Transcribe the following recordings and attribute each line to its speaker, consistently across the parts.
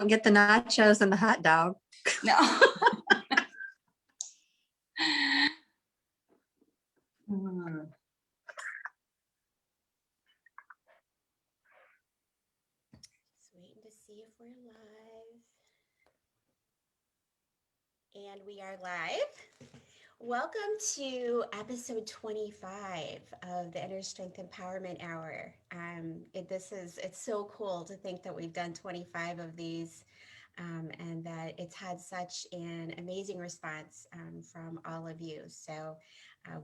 Speaker 1: don't get the nachos and the hot dog.
Speaker 2: No.
Speaker 3: Just waiting to see if we're live. And we are live. Welcome to episode 25 of the InnerStrength Empowerment Hour. It's so cool to think that we've done 25 of these and that it's had such an amazing response from all of you. So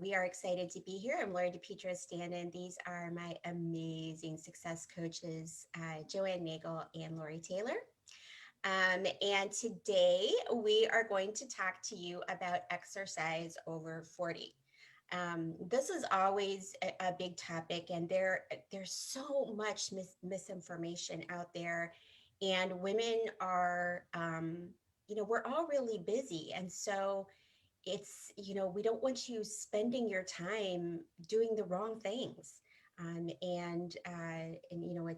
Speaker 3: we are excited to be here. I'm Lori DePietro stand-in. These are my amazing success coaches, Joanne Nagel and Lori Taylor. And today we are going to talk to you about exercise over 40. This is always a big topic, and there's so much misinformation out there, and women are, we're all really busy. And so it's, we don't want you spending your time doing the wrong things.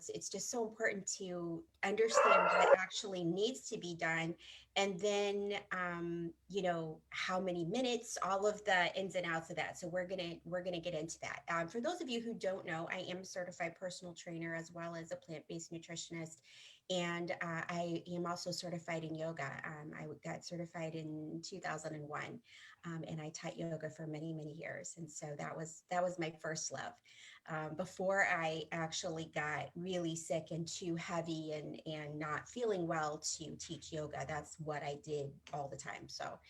Speaker 3: It's just so important to understand what actually needs to be done, and then how many minutes, all of the ins and outs of that. So we're gonna get into that. For those of you who don't know, I am a certified personal trainer as well as a plant-based nutritionist, and I am also certified in yoga. I got certified in 2001, and I taught yoga for many, many years, and so that was my first love. Before I actually got really sick and too heavy and not feeling well to teach yoga, that's what I did all the time. So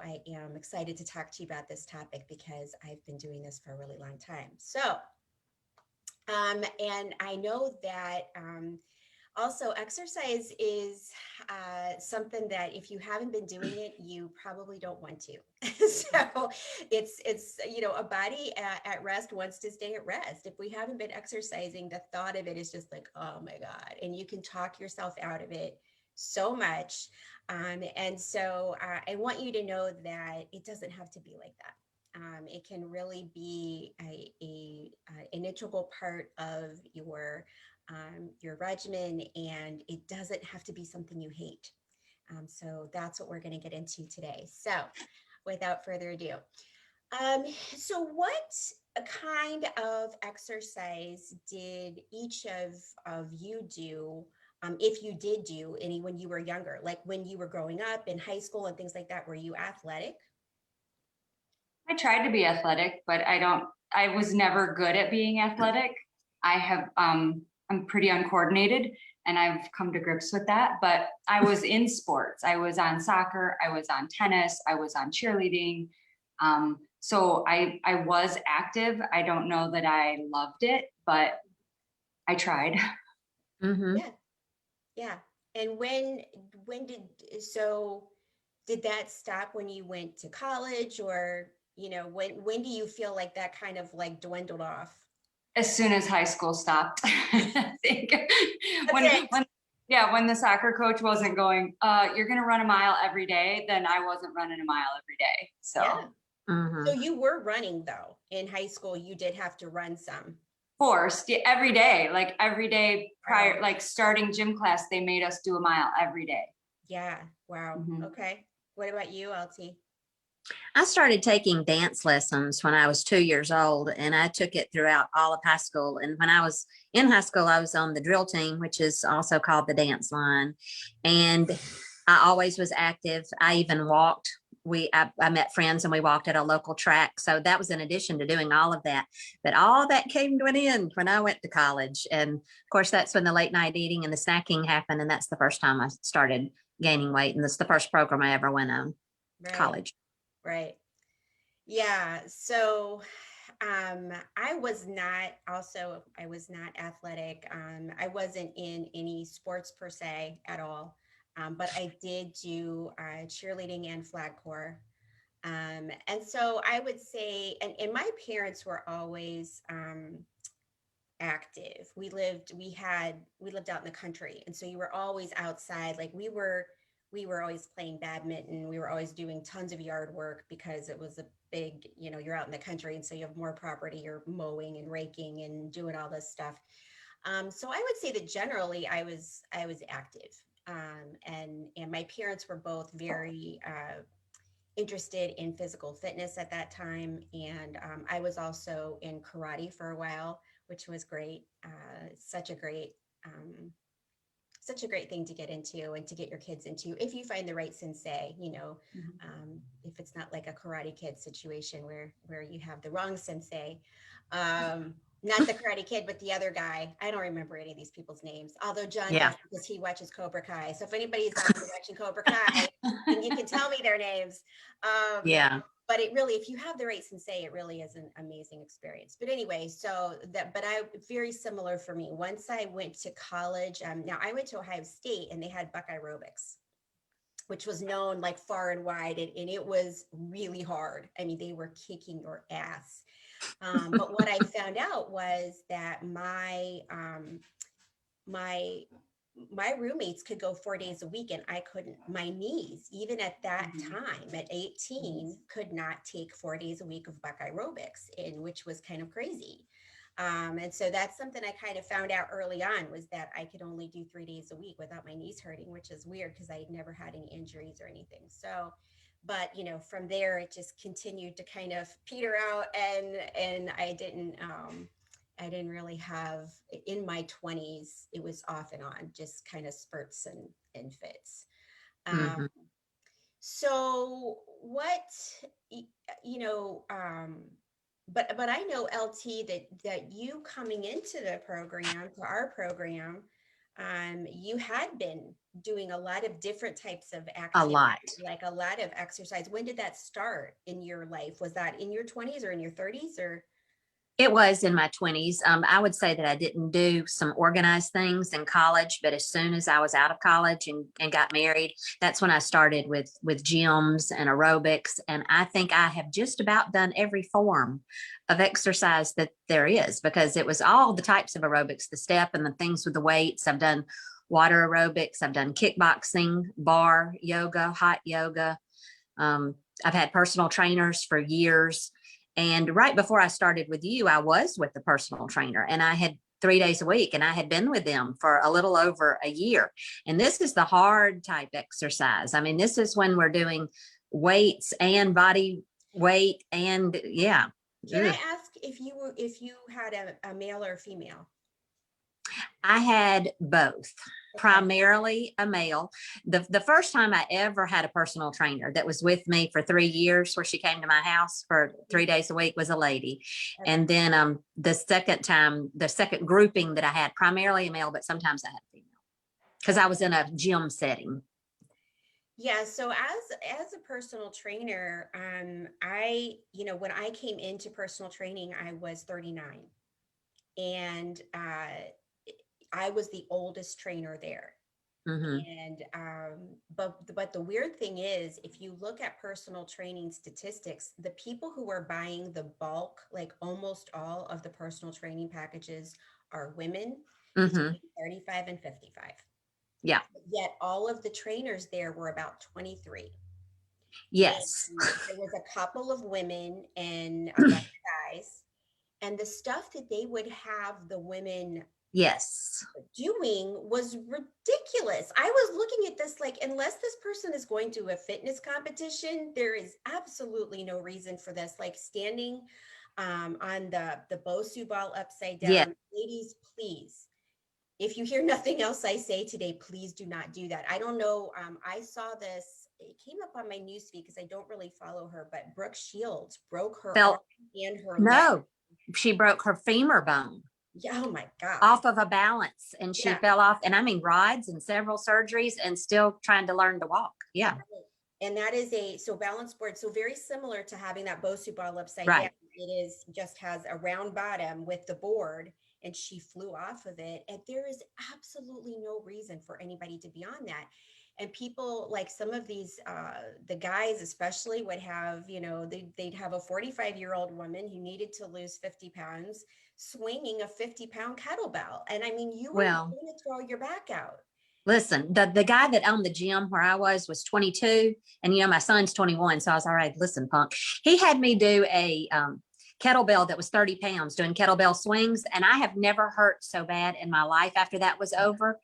Speaker 3: I am excited to talk to you about this topic because I've been doing this for a really long time. So, and I know that also exercise is something that if you haven't been doing it, you probably don't want to. So it's a body at rest wants to stay at rest. If we haven't been exercising, the thought of it is just like, oh my God, and you can talk yourself out of it so much. And so I want you to know that it doesn't have to be like that. It can really be an integral part of your regimen, and it doesn't have to be something you hate. So that's what we're going to get into today. So without further ado, so what kind of exercise did each of you do? If you did do any when you were younger, like when you were growing up in high school and things like that, were you athletic?
Speaker 2: I tried to be athletic, but I was never good at being athletic. I'm pretty uncoordinated, and I've come to grips with that, but I was in sports. I was on soccer, I was on tennis, I was on cheerleading. So I was active. I don't know that I loved it, but I tried.
Speaker 1: Mm-hmm.
Speaker 3: Yeah. And did that stop when you went to college, or, when do you feel like that kind of like dwindled off?
Speaker 2: As soon as high school stopped. I think when the soccer coach wasn't going, you're going to run a mile every day, then I wasn't running a mile every day. So,
Speaker 3: yeah.
Speaker 1: Mm-hmm.
Speaker 3: So you were running though in high school. You did have to run some.
Speaker 2: Forced every day, prior, like starting gym class, they made us do a mile every day.
Speaker 3: Yeah. Wow.
Speaker 2: Mm-hmm.
Speaker 3: Okay. What about you, LT?
Speaker 1: I started taking dance lessons when I was 2 years old, and I took it throughout all of high school. And when I was in high school, I was on the drill team, which is also called the dance line. And I always was active. I even walked. I met friends and we walked at a local track. So that was in addition to doing all of that. But all that came to an end when I went to college. And of course, that's when the late night eating and the snacking happened. And that's the first time I started gaining weight. And that's the first program I ever went on, college.
Speaker 3: Right. Yeah. So I was not athletic. I wasn't in any sports per se at all. But I did do cheerleading and flag corps. And so I would say, and my parents were always active. We lived out in the country. And so you were always outside. Like we were always playing badminton. We were always doing tons of yard work because it was a big, you're out in the country. And so you have more property, you're mowing and raking and doing all this stuff. So I would say that generally I was active. And my parents were both very interested in physical fitness at that time. And I was also in karate for a while, which was great. Um, Such a great thing to get into and to get your kids into if you find the right sensei, if it's not like a Karate Kid situation where you have the wrong sensei. Not the Karate Kid, but the other guy. I don't remember any of these people's names, although John
Speaker 1: Yeah.
Speaker 3: does because he watches Cobra Kai. So if anybody's out there watching Cobra Kai, then you can tell me their names.
Speaker 1: Yeah.
Speaker 3: But it really, if you have the right sensei, it really is an amazing experience. But anyway, but very similar for me. Once I went to college, now I went to Ohio State and they had Buckeye aerobics, which was known like far and wide, and it was really hard. I mean, they were kicking your ass. But what I found out was that my my roommates could go 4 days a week and I couldn't. My knees, even at that time at 18, could not take 4 days a week of Buckeye aerobics, which was kind of crazy. And so that's something I kind of found out early on, was that I could only do 3 days a week without my knees hurting, which is weird because I had never had any injuries or anything. So, but from there it just continued to kind of peter out, and I didn't really have, in my 20s, it was off and on, just kind of spurts and fits.
Speaker 1: Mhm.
Speaker 3: So what, you know, but I know, LT, that you coming into the program, to our program, you had been doing a lot of different types of
Speaker 1: A
Speaker 3: activity,
Speaker 1: lot.
Speaker 3: like a lot of exercise. When did that start in your life? Was that in your 20s or in your 30s, or?
Speaker 1: It was in my 20s. I would say that I didn't do some organized things in college, but as soon as I was out of college and got married, that's when I started with gyms and aerobics. And I think I have just about done every form of exercise that there is, because it was all the types of aerobics, the step and the things with the weights. I've done water aerobics, I've done kickboxing, bar yoga, hot yoga. Um, I've had personal trainers for years. And right before I started with you, I was with the personal trainer, and I had 3 days a week, and I had been with them for a little over a year. And this is the hard type exercise. I mean, this is when we're doing weights and body weight, and yeah.
Speaker 3: Can I
Speaker 1: Ugh.
Speaker 3: ask if you had a male or a female?
Speaker 1: I had both,
Speaker 3: Okay.
Speaker 1: primarily a male. The first time I ever had a personal trainer that was with me for 3 years, where she came to my house for 3 days a week, was a lady.
Speaker 3: Okay.
Speaker 1: And then the second time, the second grouping that I had, primarily a male, but sometimes I had a female, because I was in a gym setting.
Speaker 3: Yeah, so as a personal trainer, when I came into personal training, I was 39, and I was the oldest trainer there.
Speaker 1: Hmm.
Speaker 3: And but the weird thing is, if you look at personal training statistics, the people who are buying the bulk, like almost all of the personal training packages, are women
Speaker 1: Hmm.
Speaker 3: between 35 and 55.
Speaker 1: Yeah.
Speaker 3: Yet all of the trainers there were about 23.
Speaker 1: Yes.
Speaker 3: And there was a couple of women and a bunch of guys. And the stuff that they would have the women
Speaker 1: Yes.
Speaker 3: doing was ridiculous. I was looking at this like, unless this person is going to a fitness competition, there is absolutely no reason for this. Like standing on the Bosu ball upside
Speaker 1: Yes.
Speaker 3: down. Ladies, please, if you hear nothing else I say today, please do not do that. I don't know. I saw this. It came up on my newsfeed because I don't really follow her, but Brooke Shields broke her arm
Speaker 1: Felt
Speaker 3: and her leg.
Speaker 1: no. She broke her femur bone
Speaker 3: Yeah, oh my God.
Speaker 1: off of a balance, and she
Speaker 3: Yeah.
Speaker 1: fell off, and I mean rods and several surgeries, and still trying to learn to walk. Yeah.
Speaker 3: And that is so balance board. So very similar to having that Bosu ball upside down.
Speaker 1: Right.
Speaker 3: It is just has a round bottom with the board, and she flew off of it. And there is absolutely no reason for anybody to be on that. And people, like some of these, the guys especially, would have, they'd have a 45-year-old woman who needed to lose 50 pounds swinging a 50-pound kettlebell. And I mean, you were
Speaker 1: Well,
Speaker 3: going to throw your back out.
Speaker 1: listen, the guy that owned the gym where I was 22, and my son's 21, so I was all right. Listen, punk. He had me do kettlebell that was 30 pounds doing kettlebell swings. And I have never hurt so bad in my life after that was over.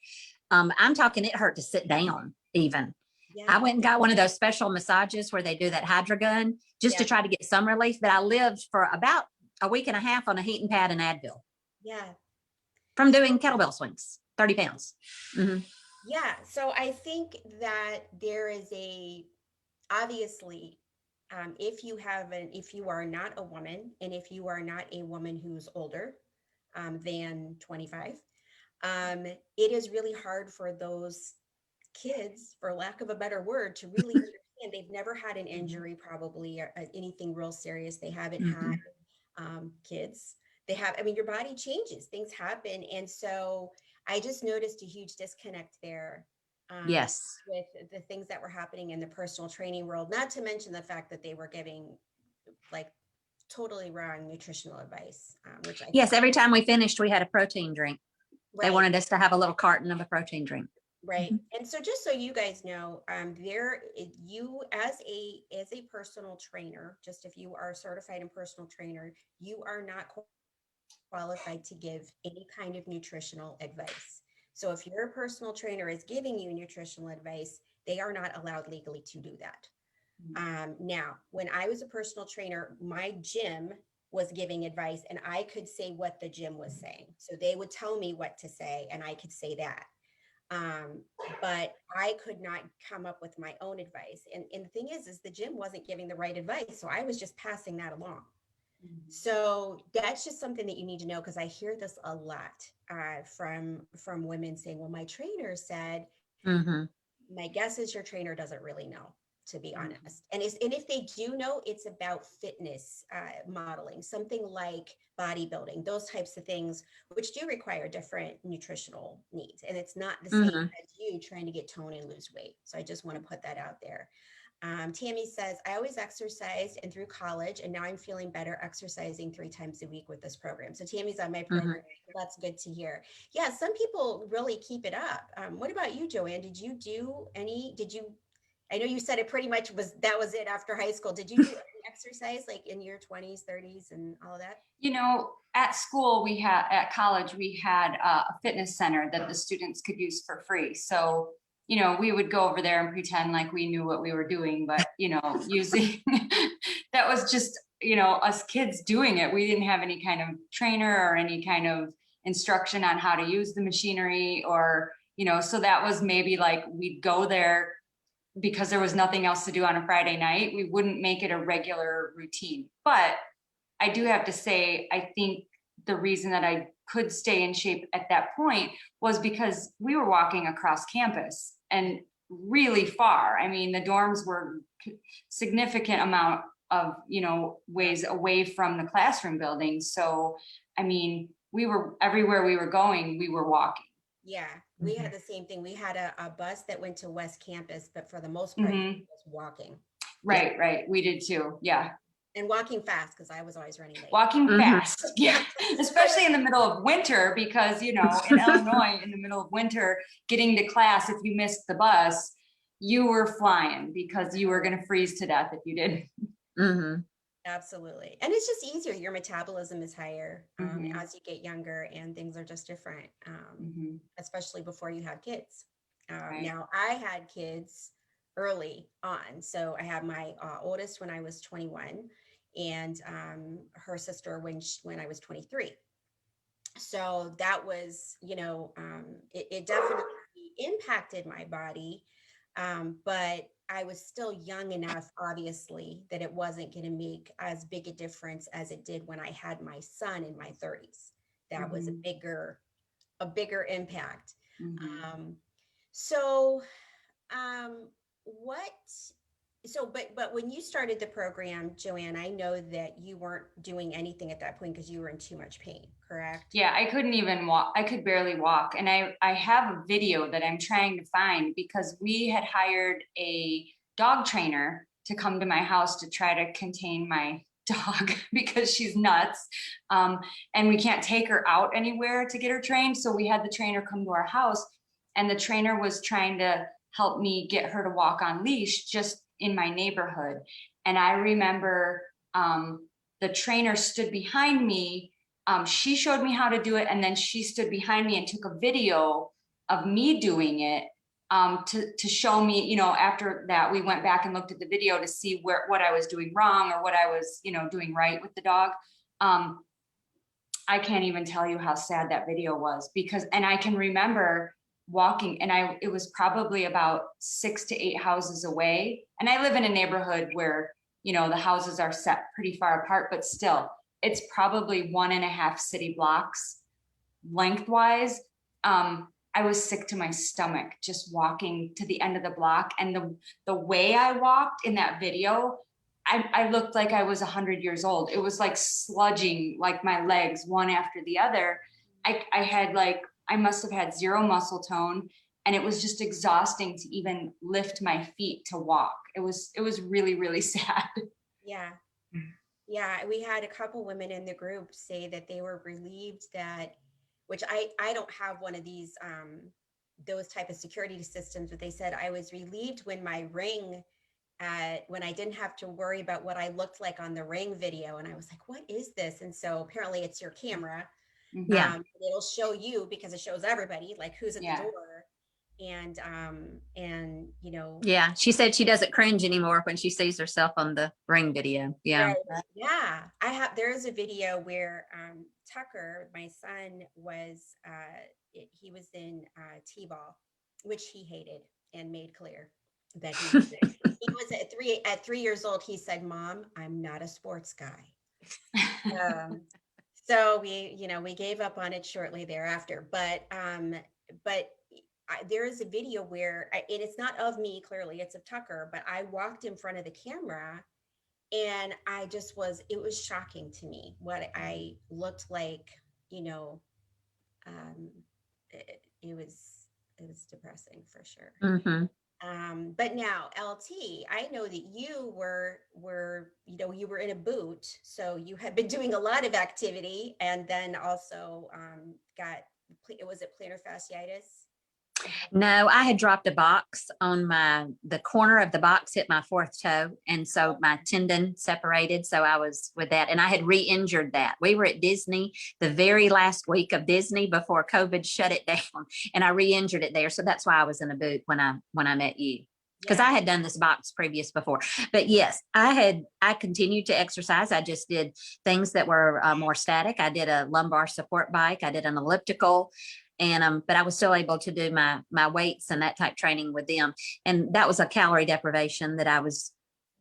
Speaker 1: I'm talking, it hurt to sit down even.
Speaker 3: Yeah.
Speaker 1: I went and got one of those special massages where they do that hydrogun just to try to get some relief. But I lived for about a week and a half on a heating pad and Advil.
Speaker 3: Yeah.
Speaker 1: From doing kettlebell swings, 30 pounds. Mm-hmm.
Speaker 3: Yeah. So I think that there is obviously, if you are not a woman, and if you are not a woman who's older than 25, it is really hard for those kids, for lack of a better word, to really understand. They've never had an injury, probably, or anything real serious. They haven't had kids. I mean, your body changes, things happen. And so I just noticed a huge disconnect there.
Speaker 1: Yes.
Speaker 3: With the things that were happening in the personal training world, not to mention the fact that they were giving like totally wrong nutritional advice, which
Speaker 1: yes, every time we finished, we had a protein drink.
Speaker 3: Right.
Speaker 1: They wanted us to have a little carton of a protein drink.
Speaker 3: Right. And so just so you guys know, you as a personal trainer, just if you are certified in personal trainer, you are not qualified to give any kind of nutritional advice. So if your personal trainer is giving you nutritional advice, they are not allowed legally to do that. Now, when I was a personal trainer, my gym was giving advice and I could say what the gym was saying. So they would tell me what to say and I could say that. But I could not come up with my own advice. And the thing is the gym wasn't giving the right advice. So I was just passing that along. So that's just something that you need to know, because I hear this a lot from women saying, well, my trainer said, my guess is your trainer doesn't really know, to be honest. And if they do know, it's about fitness modeling, something like bodybuilding, those types of things, which do require different nutritional needs. And it's not the same as you trying to get tone and lose weight. So I just want to put that out there. Tammy says, I always exercised and through college, and now I'm feeling better exercising 3 times a week with this program. So Tammy's on my program. So that's good to hear. Yeah, some people really keep it up. What about you, Joanne? I know you said it pretty much that was it after high school. Did you do any exercise like in your 20s, 30s and all of that?
Speaker 2: You know, at school, at college, we had a fitness center that the students could use for free. So you know, we would go over there and pretend like we knew what we were doing, but, you know, using, that was just, you know, us kids doing it. We didn't have any kind of trainer or any kind of instruction on how to use the machinery or, you know, so that was maybe like we'd go there because there was nothing else to do on a Friday night. We wouldn't make it a regular routine. But I do have to say, I think the reason that I could stay in shape at that point was because we were walking across campus and really far. I mean, the dorms were significant amount of, you know, ways away from the classroom building. So, I mean, we were everywhere we were going, we were walking.
Speaker 3: Yeah, we had the same thing. We had a bus that went to West Campus, but for the most part, it was walking.
Speaker 2: Right, right. We did too. Yeah.
Speaker 3: And walking fast, because I was always running late.
Speaker 2: Walking fast, yeah, especially in the middle of winter, because, you know, in Illinois, in the middle of winter, getting to class, if you missed the bus, you were flying because you were going to freeze to death if you did.
Speaker 3: Absolutely. And it's just easier. Your metabolism is higher as you get younger, and things are just different, especially before you have kids. Right. Now, I had kids early on. So I had my oldest when I was 21 and her sister when I was 23. So that was, you know, it definitely impacted my body. But I was still young enough, obviously, that it wasn't going to make as big a difference as it did when I had my son in my 30s. That was a bigger impact. But when you started the program, Joanne, I know that you weren't doing anything at that point because you were in too much pain, correct?
Speaker 2: Yeah, I couldn't even walk. I could barely walk. And I have a video that I'm trying to find because we had hired a dog trainer to come to my house to try to contain my dog because she's nuts. And we can't take her out anywhere to get her trained. So we had the trainer come to our house, and the trainer was trying to help me get her to walk on leash just in my neighborhood. And I remember the trainer stood behind me. She showed me how to do it. And then she stood behind me and took a video of me doing it to show me, you know, after that, we went back and looked at the video to see what I was doing wrong or what I was, you know, doing right with the dog. I can't even tell you how sad that video was because, and I can remember walking and it was probably about 6 to 8 houses away. And I live in a neighborhood where, you know, the houses are set pretty far apart, but still it's probably 1.5 city blocks lengthwise. I was sick to my stomach just walking to the end of the block. And the way I walked in that video, I looked like I was 100 years old. It was like sludging, like my legs one after the other. I must have had 0 muscle tone, and it was just exhausting to even lift my feet to walk. It was really, really sad.
Speaker 3: Yeah. Yeah. We had a couple women in the group say that they were relieved that, which I don't have one of these, those type of security systems, but they said I was relieved when my ring, when I didn't have to worry about what I looked like on the ring video. And I was like, what is this? And so apparently it's your camera.
Speaker 1: Yeah.
Speaker 3: It'll show you because it shows everybody like who's at
Speaker 2: Yeah.
Speaker 3: the door. And you know.
Speaker 1: Yeah. She said she doesn't cringe anymore when she sees herself on the ring video. Yeah.
Speaker 3: Right. Yeah. There's a video where Tucker, my son, was he was in T-ball, which he hated and made clear that he was he was at 3 years old. He said, "Mom, I'm not a sports guy." So we gave up on it shortly thereafter. But there is a video where, and it's not of me, clearly, it's of Tucker, but I walked in front of the camera and it was shocking to me what I looked like, you know. It was depressing for sure.
Speaker 1: Mm-hmm.
Speaker 3: But now LT, I know that you were, you were in a boot. So you had been doing a lot of activity and then also was it plantar fasciitis?
Speaker 1: No, I had dropped a box on the corner of the box hit my 4th toe. And so my tendon separated. So I was with that and I had re-injured that. We were at Disney the very last week of Disney before COVID shut it down and I re-injured it there. So that's why I was in a boot when I met you. Because I had done this box previous before. But yes, I continued to exercise. I just did things that were more static. I did a lumbar support bike. I did an elliptical. And but I was still able to do my weights and that type training with them. And that was a calorie deprivation that I was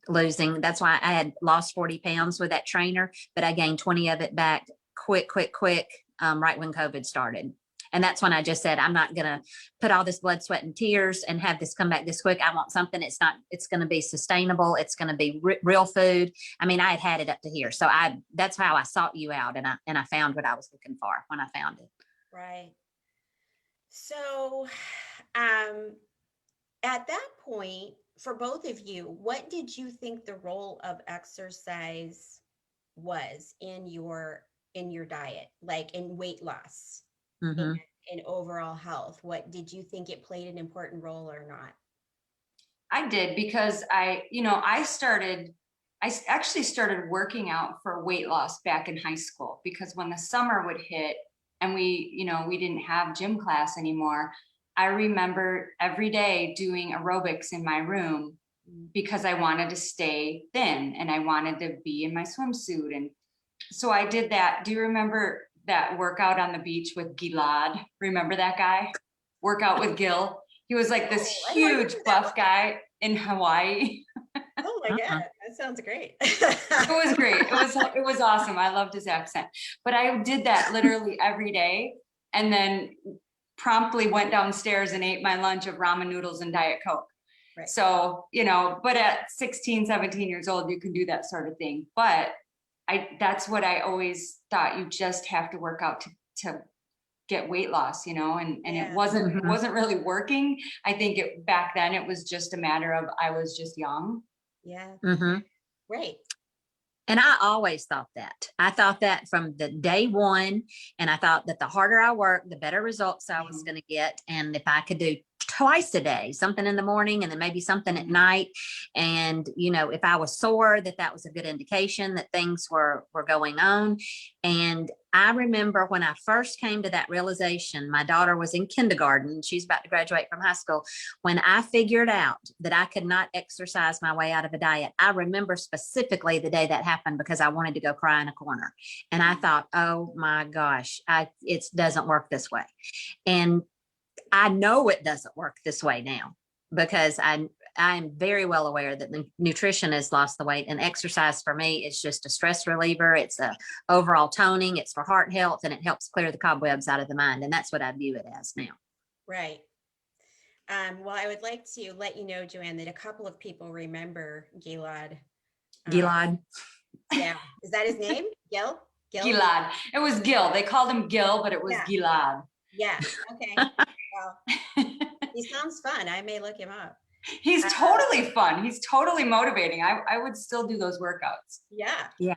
Speaker 1: losing. That's why I had lost 40 pounds with that trainer, but I gained 20 of it back quick, right when COVID started. And that's when I just said, I'm not going to put all this blood, sweat, and tears and have this come back this quick. I want something. It's going to be sustainable. It's going to be real food. I mean, I had it up to here. So that's how I sought you out. And I found what I was looking for when I found it.
Speaker 3: Right. So, at that point, for both of you, what did you think the role of exercise was in your diet, like in weight loss and in overall health? What did you think it played an important role or not?
Speaker 2: I did because I actually started working out for weight loss back in high school because when the summer would hit and we didn't have gym class anymore, I remember every day doing aerobics in my room because I wanted to stay thin and I wanted to be in my swimsuit. And so I did that. Do you remember that workout on the beach with Gilad? Remember that guy? Workout with Gil. He was like this huge buff guy in Hawaii.
Speaker 3: Oh my God, that sounds great.
Speaker 2: It was great. It was awesome. I loved his accent. But I did that literally every day and then promptly went downstairs and ate my lunch of ramen noodles and Diet Coke. Right. So, but at 16, 17 years old, you can do that sort of thing. But that's what I always thought. You just have to work out to get weight loss, and it wasn't really working. I think back then it was just a matter of I was just young.
Speaker 3: Yeah.
Speaker 1: Mm-hmm.
Speaker 3: Right.
Speaker 1: And I always thought that. I thought that from the day one. And I thought that the harder I worked, the better results I was going to get. And if I could do twice a day, something in the morning and then maybe something at night. And, if I was sore, that was a good indication that things were going on. And I remember when I first came to that realization, my daughter was in kindergarten. She's about to graduate from high school. When I figured out that I could not exercise my way out of a diet, I remember specifically the day that happened because I wanted to go cry in a corner. And I thought, oh my gosh, it doesn't work this way. And I know it doesn't work this way now because I'm very well aware that the nutrition has lost the weight, and exercise for me is just a stress reliever. It's a overall toning. It's for heart health, and it helps clear the cobwebs out of the mind. And that's what I view it as now.
Speaker 3: Right. Well, I would like to let you know, Joanne, that a couple of people remember Gilad.
Speaker 1: Gilad.
Speaker 3: Yeah. Is that his name? Gil?
Speaker 2: Gilad. It was Gil. They called him Gil, but it was Gilad.
Speaker 3: Yeah. Okay. Well, he sounds fun. I may look him up.
Speaker 2: He's totally fun. He's totally motivating. I would still do those workouts.
Speaker 3: Yeah.
Speaker 1: Yeah.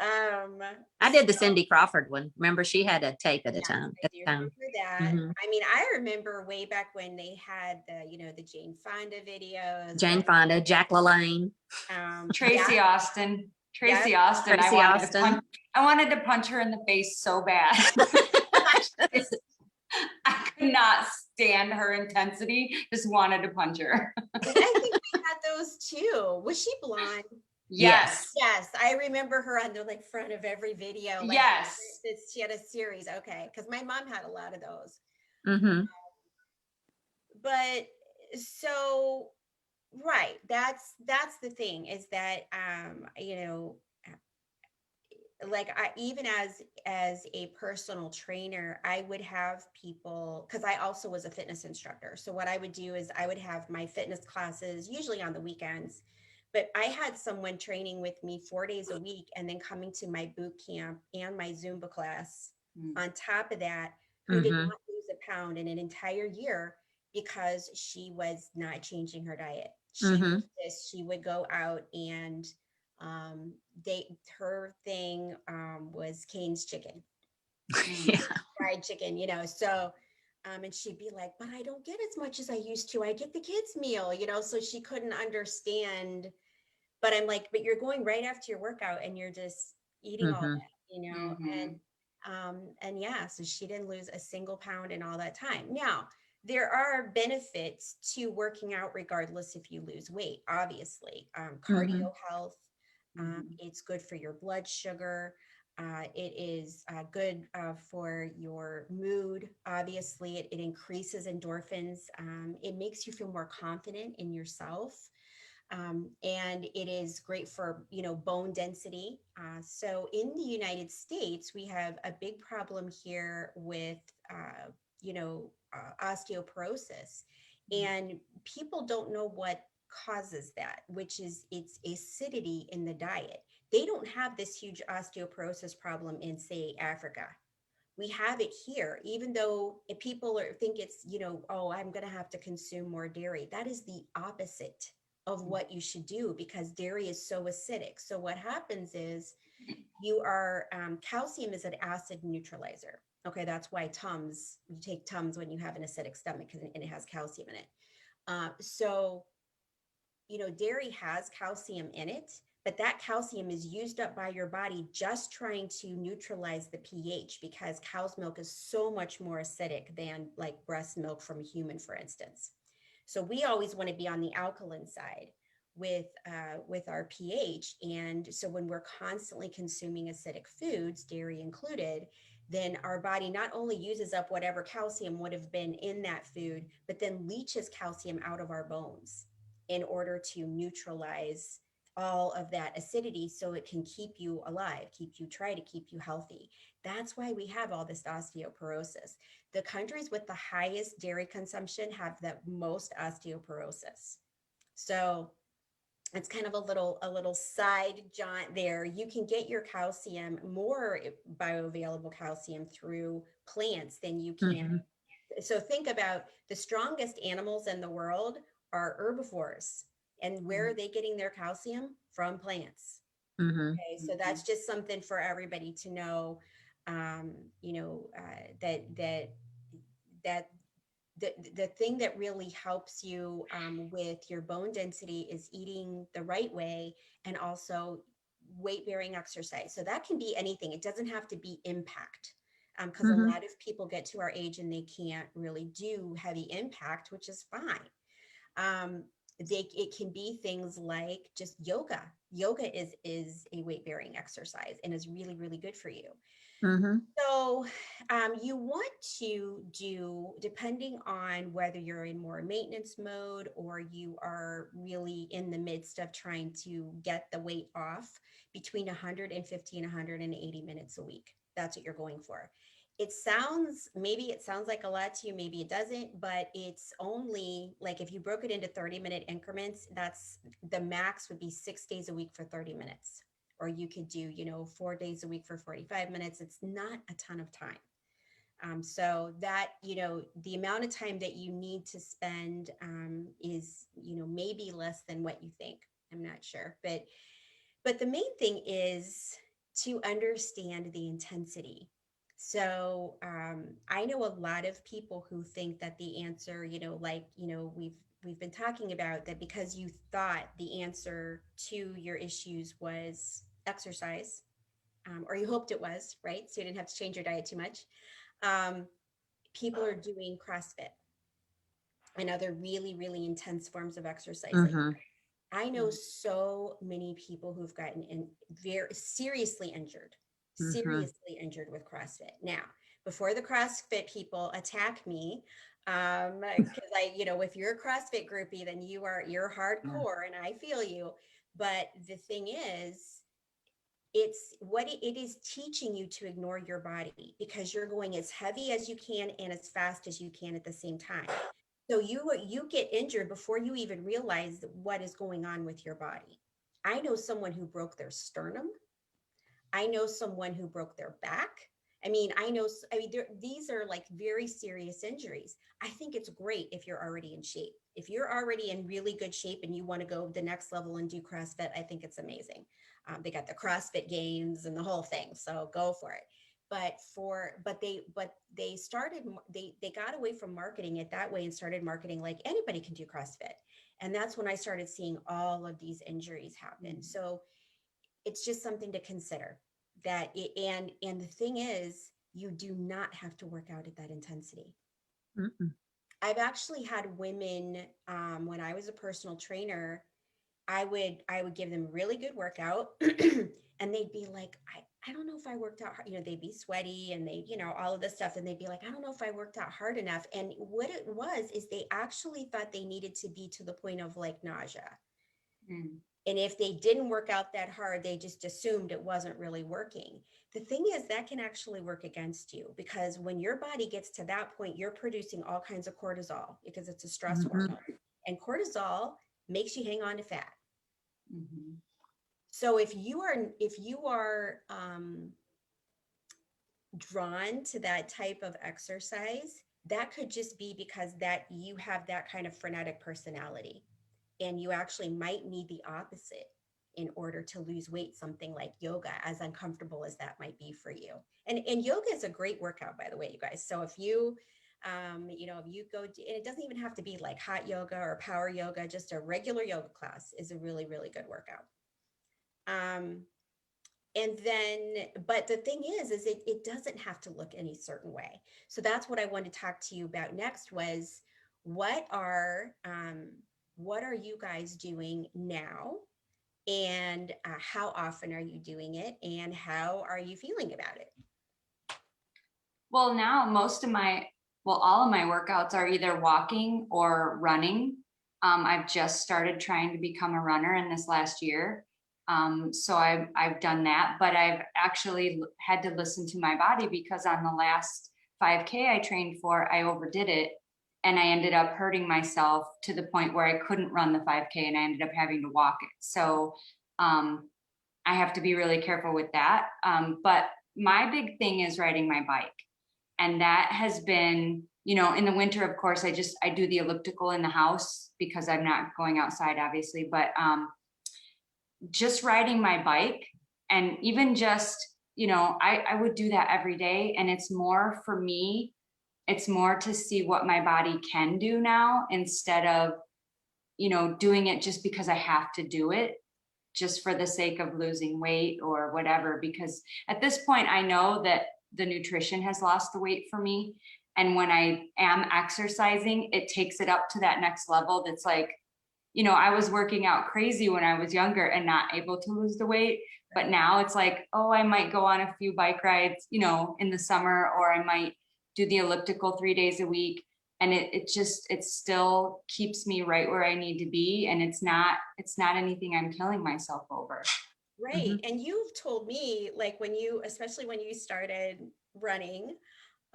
Speaker 1: I did the Cindy Crawford one. Remember, she had a tape at a time.
Speaker 3: I do remember that.
Speaker 1: Mm-hmm.
Speaker 3: I mean, I remember way back when they had the Jane Fonda videos.
Speaker 1: Jane Fonda, Jack LaLanne,
Speaker 2: Tracy Austin.
Speaker 1: Tracy
Speaker 2: I wanted to punch her in the face so bad. I could not stand her intensity. Just wanted to punch her.
Speaker 3: I think we had those too. Was she blonde?
Speaker 2: Yes.
Speaker 3: Yes. I remember her on the front of every video.
Speaker 2: Yes.
Speaker 3: She had a series. Okay. Because my mom had a lot of those.
Speaker 1: Mm-hmm.
Speaker 3: But so, right. That's the thing is that, even as a personal trainer, I would have people, because I also was a fitness instructor. So what I would do is I would have my fitness classes usually on the weekends, but I had someone training with me 4 days a week and then coming to my boot camp and my Zumba class on top of that, who did not lose a pound in an entire year because she was not changing her diet. She would go out and her thing was Cane's chicken, fried chicken, so and she'd be like, but I don't get as much as I used to. I get the kids meal, so she couldn't understand. But I'm like, but you're going right after your workout and you're just eating all that, and yeah, so she didn't lose a single pound in all that time. Now, there are benefits to working out regardless if you lose weight, obviously. Cardio health, it's good for your blood sugar. It is good for your mood. Obviously, it increases endorphins. It makes you feel more confident in yourself. And it is great for, bone density. So in the United States, we have a big problem here with, osteoporosis. And people don't know what causes that, which is it's acidity in the diet. They don't have this huge osteoporosis problem in, say, Africa. We have it here, even though people think it's, oh, I'm going to have to consume more dairy. That is the opposite of what you should do because dairy is so acidic. So what happens is calcium is an acid neutralizer. Okay, that's why you take Tums when you have an acidic stomach and it has calcium in it. So dairy has calcium in it, but that calcium is used up by your body just trying to neutralize the pH because cow's milk is so much more acidic than like breast milk from a human, for instance. So we always want to be on the alkaline side with our pH. And so when we're constantly consuming acidic foods, dairy included, then our body not only uses up whatever calcium would have been in that food, but then leaches calcium out of our bones in order to neutralize all of that acidity so it can keep you alive, try to keep you healthy. That's why we have all this osteoporosis. The countries with the highest dairy consumption have the most osteoporosis. So it's kind of a little side jaunt there. You can get your calcium, more bioavailable calcium through plants than you can. So think about the strongest animals in the world are herbivores. And where are they getting their calcium? From plants. Okay, so that's just something for everybody to know, that the thing that really helps you with your bone density is eating the right way, and also weight bearing exercise. So that can be anything. It doesn't have to be impact, because a
Speaker 1: Mm-hmm.
Speaker 3: lot of people get to our age and they can't really do heavy impact, which is fine. It can be things like just yoga. Yoga is a weight bearing exercise and is really, really good for you.
Speaker 1: Mm-hmm.
Speaker 3: So you want to do, depending on whether you're in more maintenance mode or you are really in the midst of trying to get the weight off, between 150 and 180 minutes a week. That's what you're going for. Maybe it sounds like a lot to you, maybe it doesn't, but it's only like, if you broke it into 30-minute increments, that's the max would be 6 days a week for 30 minutes. Or you could do, 4 days a week for 45 minutes. It's not a ton of time. So that, the amount of time that you need to spend is, maybe less than what you think. I'm not sure, but the main thing is to understand the intensity. So I know a lot of people who think that the answer, we've been talking about, that because you thought the answer to your issues was exercise, or you hoped it was, right? So you didn't have to change your diet too much. Um, People are doing CrossFit and other really, really intense forms of exercising.
Speaker 1: Mm-hmm.
Speaker 3: I know so many people who've gotten very seriously
Speaker 1: Mm-hmm.
Speaker 3: with CrossFit. Now, before the CrossFit people attack me, because if you're a CrossFit groupie, then you're hardcore, and I feel you. But the thing is, it's what it is teaching you to ignore your body, because you're going as heavy as you can and as fast as you can at the same time. So you get injured before you even realize what is going on with your body. I know someone who broke their sternum. I know someone who broke their back. These are like very serious injuries. I think it's great if you're already in shape. If you're already in really good shape and you want to go the next level and do CrossFit, I think it's amazing. They got the CrossFit games and the whole thing, so go for it. They got away from marketing it that way and started marketing like anybody can do CrossFit. And that's when I started seeing all of these injuries happen. So it's just something to consider, and the thing is, you do not have to work out at that intensity.
Speaker 1: Mm-mm.
Speaker 3: I've actually had women, when I was a personal trainer, I would give them really good workout and they'd be like, I don't know if I worked out hard. They'd be sweaty and they, all of this stuff. And they'd be like, I don't know if I worked out hard enough. And what it was is they actually thought they needed to be to the point of like nausea.
Speaker 2: Mm.
Speaker 3: And if they didn't work out that hard, they just assumed it wasn't really working. The thing is, that can actually work against you, because when your body gets to that point, you're producing all kinds of cortisol because it's a stress
Speaker 1: Mm-hmm.
Speaker 3: hormone. And cortisol makes you hang on to fat.
Speaker 2: Mm-hmm.
Speaker 3: So if you are drawn to that type of exercise, that could just be because that you have that kind of frenetic personality. And you actually might need the opposite in order to lose weight, something like yoga, as uncomfortable as that might be for you. And yoga is a great workout, by the way, you guys. So if you, if you go, and it doesn't even have to be like hot yoga or power yoga, just a regular yoga class is a really, really good workout. And then, but the thing is it doesn't have to look any certain way. So that's what I wanted to talk to you about next was, what are you guys doing now? And how often are you doing it? And how are you feeling about it?
Speaker 2: Well, now all of my workouts are either walking or running. I've just started trying to become a runner in this last year. So I've done that, but I've actually had to listen to my body, because on the last 5K I trained for, I overdid it. And I ended up hurting myself to the point where I couldn't run the 5K and I ended up having to walk it. So I have to be really careful with that. But my big thing is riding my bike. And that has been, in the winter, of course, I do the elliptical in the house because I'm not going outside, obviously, but just riding my bike, and even just, I would do that every day. And it's more for me, It's more to see what my body can do now instead of, doing it just because I have to do it, just for the sake of losing weight or whatever. Because at this point, I know that the nutrition has lost the weight for me. And when I am exercising, it takes it up to that next level. That's like, I was working out crazy when I was younger and not able to lose the weight. But now it's like, oh, I might go on a few bike rides, in the summer, or I might do the elliptical 3 days a week. And it still keeps me right where I need to be. And it's not anything I'm killing myself over.
Speaker 3: Right. And you've told me, like, especially when you started running,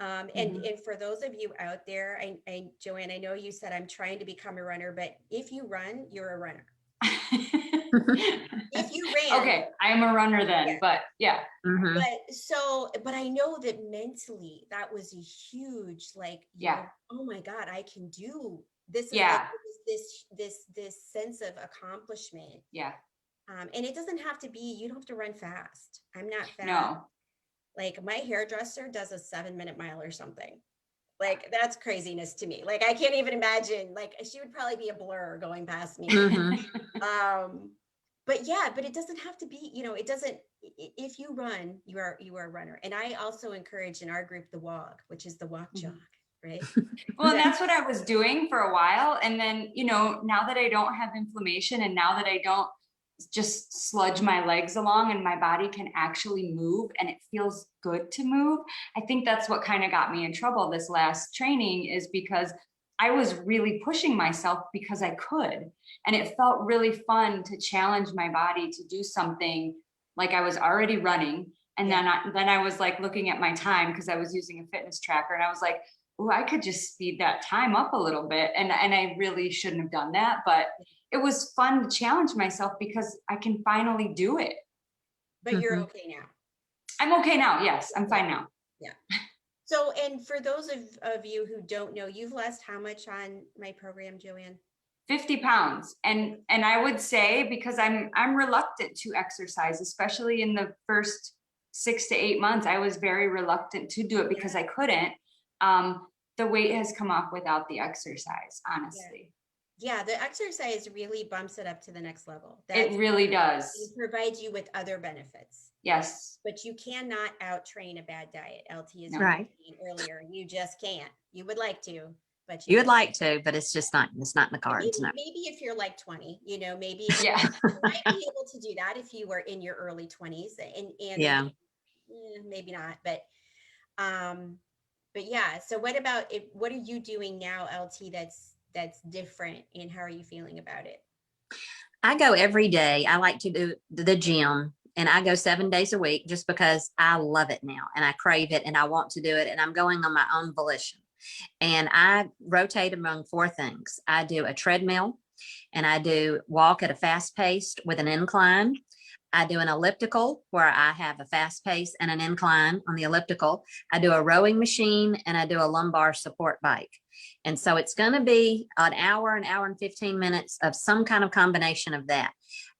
Speaker 3: and for those of you out there, Joanne, I know you said I'm trying to become a runner, but if you run, you're a runner. If you ran.
Speaker 2: Okay, I am a runner then,
Speaker 3: Yeah.
Speaker 2: but yeah.
Speaker 3: But I know that mentally that was a huge, like, oh my God, I can do this. Is like this sense of accomplishment.
Speaker 2: Yeah.
Speaker 3: And it doesn't have to be, you don't have to run fast. I'm not fast.
Speaker 2: No.
Speaker 3: Like, my hairdresser does a 7-minute mile or something. Like, that's craziness to me. Like, I can't even imagine, like, she would probably be a blur going past me. But it doesn't have to be, it doesn't, if you run, you are a runner. And I also encourage in our group, the walk, which is the walk jog, right?
Speaker 2: Well, and that's what I was doing for a while. And then, now that I don't have inflammation and now that I don't just sludge my legs along and my body can actually move and it feels good to move. I think that's what kind of got me in trouble this last training, is because I was really pushing myself because I could. And it felt really fun to challenge my body to do something like I was already running. And then I was like looking at my time because I was using a fitness tracker, and I was like, oh, I could just speed that time up a little bit. And I really shouldn't have done that, but it was fun to challenge myself because I can finally do it.
Speaker 3: But you're okay now.
Speaker 2: I'm okay now. Yes, I'm fine now.
Speaker 3: Yeah. So, and for those of you who don't know, you've lost how much on my program, Joanne?
Speaker 2: 50 pounds. And I would say, because I'm reluctant to exercise, especially in the first 6 to 8 months, I was very reluctant to do it because I couldn't. The weight has come off without the exercise, honestly.
Speaker 3: Yeah, the exercise really bumps it up to the next level.
Speaker 2: It really does.
Speaker 3: It provides you with other benefits.
Speaker 2: Yes.
Speaker 3: But you cannot out-train a bad diet. LT is
Speaker 1: right
Speaker 3: earlier. You just can't. You would like to, but
Speaker 1: you would like to, but it's just not, it's not in the cards.
Speaker 3: Maybe if you're like 20, maybe you might be able to do that if you were in your early 20s, and maybe not, but yeah. So what are you doing now, LT, that's different, and how are you feeling about it?
Speaker 1: I go every day. I like to do the gym, and I go 7 days a week just because I love it now and I crave it and I want to do it, and I'm going on my own volition. And I rotate among 4 things. I do a treadmill, and I do walk at a fast pace with an incline. I do an elliptical where I have a fast pace and an incline on the elliptical. I do a rowing machine, and I do a lumbar support bike. And so it's going to be an hour and 15 minutes of some kind of combination of that.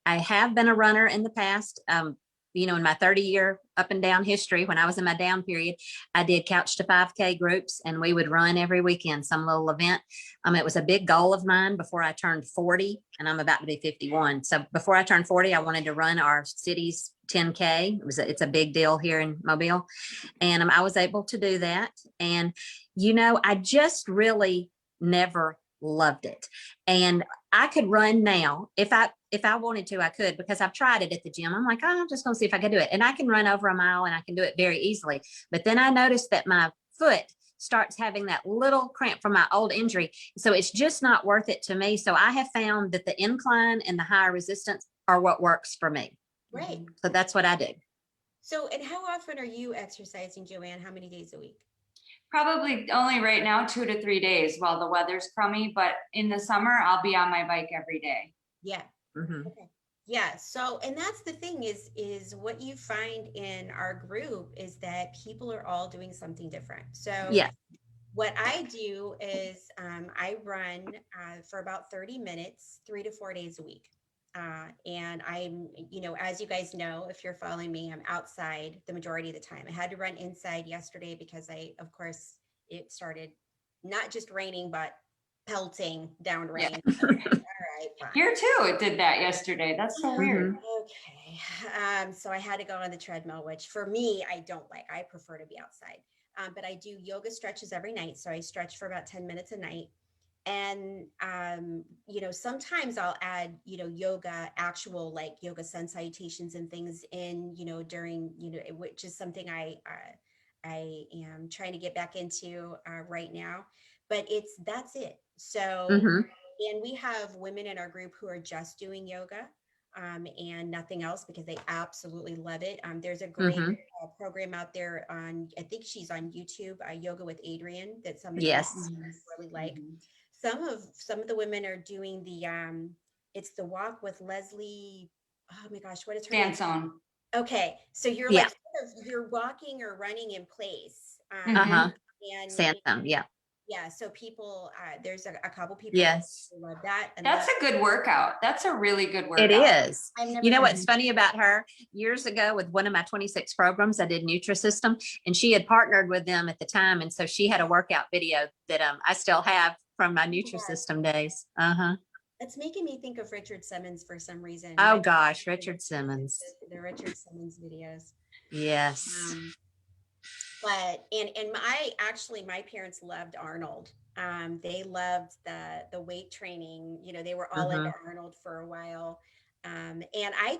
Speaker 1: I have been a runner in the past. In my 30-year up and down history, when I was in my down period, I did couch to 5K groups, and we would run every weekend, some little event. It was a big goal of mine before I turned 40, and I'm about to be 51. So before I turned 40, I wanted to run our city's 10K. It's a big deal here in Mobile. And I was able to do that. And, I just really never loved it. And I could run now. If I wanted to, I could, because I've tried it at the gym. I'm like, oh, I'm just going to see if I can do it. And I can run over a mile, and I can do it very easily. But then I noticed that my foot starts having that little cramp from my old injury. So it's just not worth it to me. So I have found that the incline and the higher resistance are what works for me.
Speaker 3: Right.
Speaker 1: So that's what I do.
Speaker 3: So, and how often are you exercising, Joanne? How many days a week?
Speaker 2: Probably only right now 2 to 3 days while the weather's crummy, but in the summer I'll be on my bike every day.
Speaker 3: Yeah. Okay. Yeah. So, and that's the thing is what you find in our group is that people are all doing something different. So what I do is I run for about 30 minutes, 3 to 4 days a week. And I'm, as you guys know, if you're following me, I'm outside the majority of the time. I had to run inside yesterday because I, of course, it started not just raining, but pelting down
Speaker 1: Yeah.
Speaker 3: rain. Okay, all right, fine.
Speaker 2: Here too, it did that yesterday. That's so weird.
Speaker 3: Okay. So I had to go on the treadmill, which for me, I don't like. I prefer to be outside. But I do yoga stretches every night. So I stretch for about 10 minutes a night. And, sometimes I'll add, yoga, actual like yoga sun salutations and things in, during, which is something I am trying to get back into right now. But that's it. So,
Speaker 1: Hmm.
Speaker 3: and we have women in our group who are just doing yoga and nothing else because they absolutely love it. There's a great
Speaker 1: Hmm.
Speaker 3: program out there on, I think she's on YouTube, Yoga with Adrian, that some of the
Speaker 1: Yes.
Speaker 3: ladies really like. Some of the women are doing it's the walk with Leslie. Oh my gosh, what is her name?
Speaker 2: Dance on.
Speaker 3: Okay, so you're
Speaker 1: Yeah.
Speaker 3: like you're walking or running in place.
Speaker 1: Uh-huh.
Speaker 3: And
Speaker 1: Sansom. Yeah.
Speaker 3: yeah, so people, there's a couple people
Speaker 1: Yes.
Speaker 3: who love that. And
Speaker 2: That's a good workout. That's a really good
Speaker 1: It
Speaker 2: workout.
Speaker 1: is.
Speaker 3: I've never
Speaker 1: You know
Speaker 3: done
Speaker 1: what's funny about her? Years ago, with one of my 26 programs, I did Nutrisystem, and she had partnered with them at the time, and so she had a workout video that I still have from my Nutrisystem days. Uh-huh.
Speaker 3: It's making me think of Richard Simmons for some reason.
Speaker 1: Oh gosh, Richard Simmons.
Speaker 3: The Richard Simmons videos.
Speaker 1: Yes.
Speaker 3: But my parents loved Arnold. They loved the weight training. They were all into Arnold for a while. And I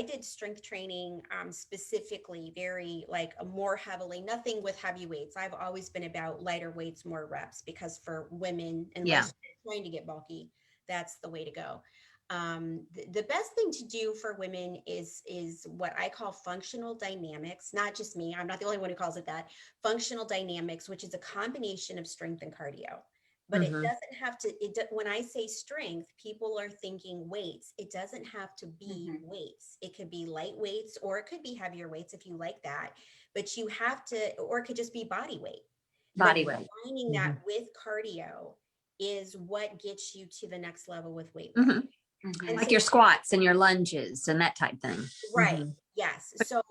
Speaker 3: did strength training specifically, very like more heavily, nothing with heavy weights. I've always been about lighter weights, more reps, because for women, unless you're trying to get bulky, that's the way to go. The best thing to do for women is what I call functional dynamics. Not just me, I'm not the only one who calls it that. Functional dynamics, which is a combination of strength and cardio. But it doesn't have to, when I say strength, people are thinking weights. It doesn't have to be weights. It could be light weights, or it could be heavier weights if you like that. But you have to, or it could just be body weight.
Speaker 1: Body weight.
Speaker 3: Combining that with cardio is what gets you to the next level with weightlifting. And
Speaker 1: Like
Speaker 3: so,
Speaker 1: your squats and your lunges and that type thing.
Speaker 3: right. Yes. So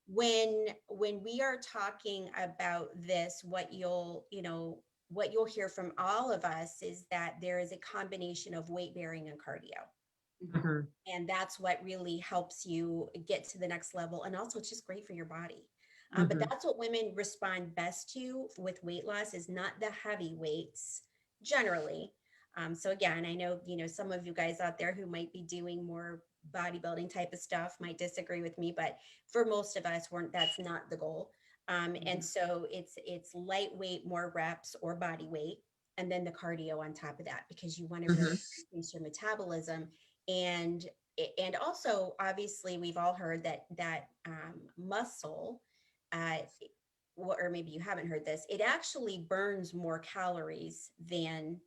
Speaker 3: when we are talking about this, what you'll hear from all of us is that there is a combination of weight bearing and cardio. And that's what really helps you get to the next level. And also it's just great for your body. But that's what women respond best to with weight loss, is not the heavy weights generally. So again, I know, some of you guys out there who might be doing more bodybuilding type of stuff might disagree with me, but for most of us, that's not the goal. And so it's lightweight, more reps or body weight, and then the cardio on top of that, because you want to really increase your metabolism. And also, obviously, we've all heard that muscle, or maybe you haven't heard this, it actually burns more calories than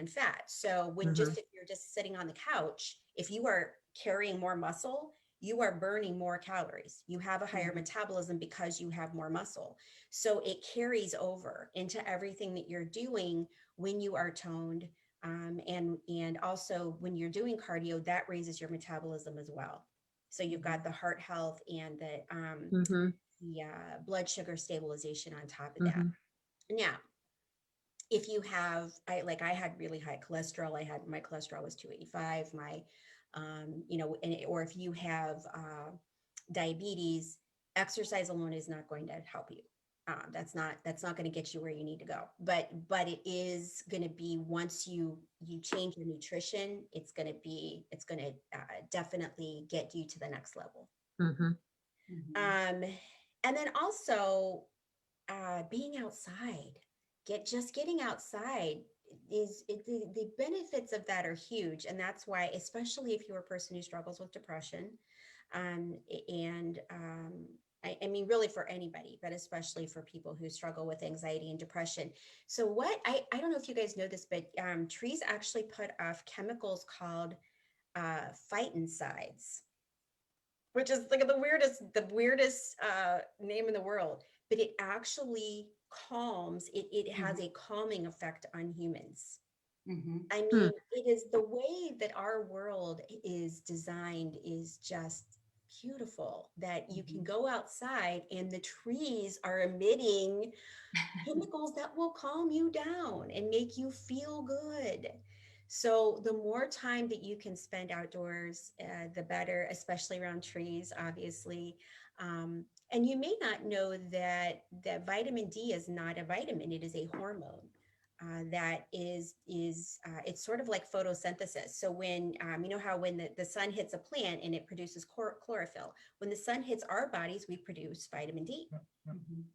Speaker 3: fat. So if you're just sitting on the couch, if you are carrying more muscle, you are burning more calories. You have a higher metabolism because you have more muscle. So it carries over into everything that you're doing when you are toned. And also when you're doing cardio, that raises your metabolism as well. So you've got the heart health and the blood sugar stabilization on top of that. Now, if you have, I had really high cholesterol. My cholesterol was 285. Or if you have diabetes, exercise alone is not going to help you. That's not going to get you where you need to go. But it is going to be, once you change your nutrition, it's going to definitely get you to the next level. And then also being outside, getting outside the benefits of that are huge. And that's why, especially if you're a person who struggles with depression, I mean, really for anybody, but especially for people who struggle with anxiety and depression. So I don't know if you guys know this, but trees actually put off chemicals called phytoncides, which is like the weirdest name in the world, but it actually calms. It has a calming effect on humans. I mean, it is the way that our world is designed is just beautiful that you can go outside and the trees are emitting chemicals that will calm you down and make you feel good. So the more time that you can spend outdoors, the better, especially around trees, obviously. And you may not know that vitamin D is not a vitamin; it is a hormone. That is it's sort of like photosynthesis. So when you know how when the sun hits a plant and it produces chlorophyll, when the sun hits our bodies, we produce vitamin D.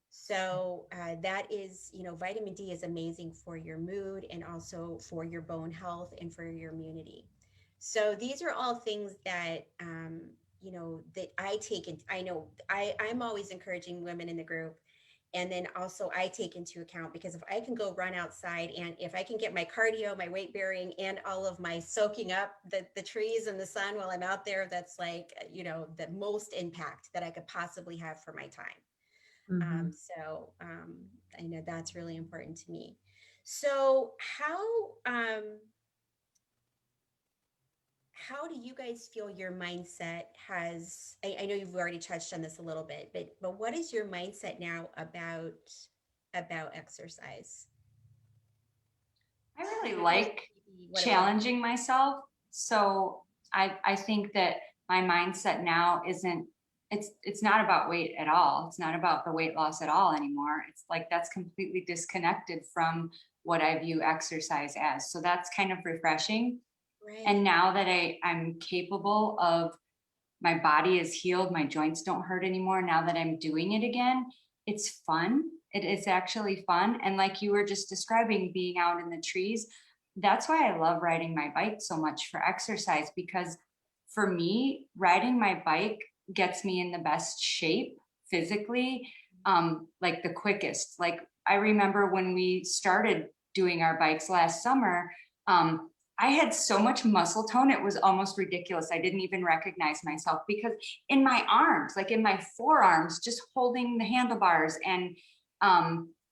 Speaker 3: So that is, you know, vitamin D is amazing for your mood and also for your bone health and for your immunity. So these are all things that, you know, that I take and I know I'm always encouraging women in the group. And then also I take into account because if I can go run outside and if I can get my cardio, my weight bearing, and all of my soaking up the trees and the sun while I'm out there, that's like, you know, the most impact that I could possibly have for my time. So I know that's really important to me. So how do you guys feel your mindset has, I know you've already touched on this a little bit, but what is your mindset now about exercise?
Speaker 2: I really
Speaker 3: What
Speaker 2: like
Speaker 3: it was.
Speaker 2: challenging myself. So I think that my mindset now isn't, it's not about weight at all. It's not about the weight loss at all anymore. It's like that's completely disconnected from what I view exercise as. So that's kind of refreshing.
Speaker 3: Right.
Speaker 2: And now that I'm capable of, my body is healed, my joints don't hurt anymore. Now that I'm doing it again, it's fun. It is actually fun. And like you were just describing, being out in the trees, that's why I love riding my bike so much for exercise, because for me, riding my bike gets me in the best shape physically, like the quickest. Like I remember when we started doing our bikes last summer, I had so much muscle tone, it was almost ridiculous. I didn't even recognize myself because in my arms, like in my forearms, just holding the handlebars and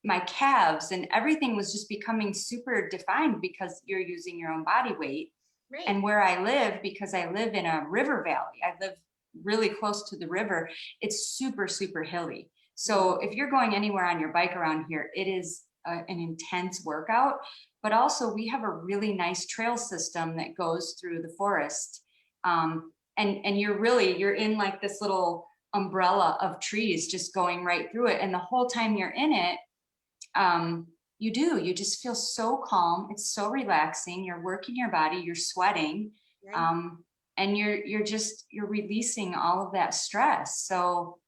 Speaker 2: my calves and everything was just becoming super defined because you're using your own body weight.
Speaker 3: Right.
Speaker 2: And where I live, because I live in a river valley, I live really close to the river, it's super, super hilly. So if you're going anywhere on your bike around here, it is an intense workout. But also we have a really nice trail system that goes through the forest. And you're in like this little umbrella of trees just going right through it. And the whole time you're in it, you just feel so calm. It's so relaxing. You're working your body, you're sweating.
Speaker 3: Right.
Speaker 2: And you're releasing all of that stress. So,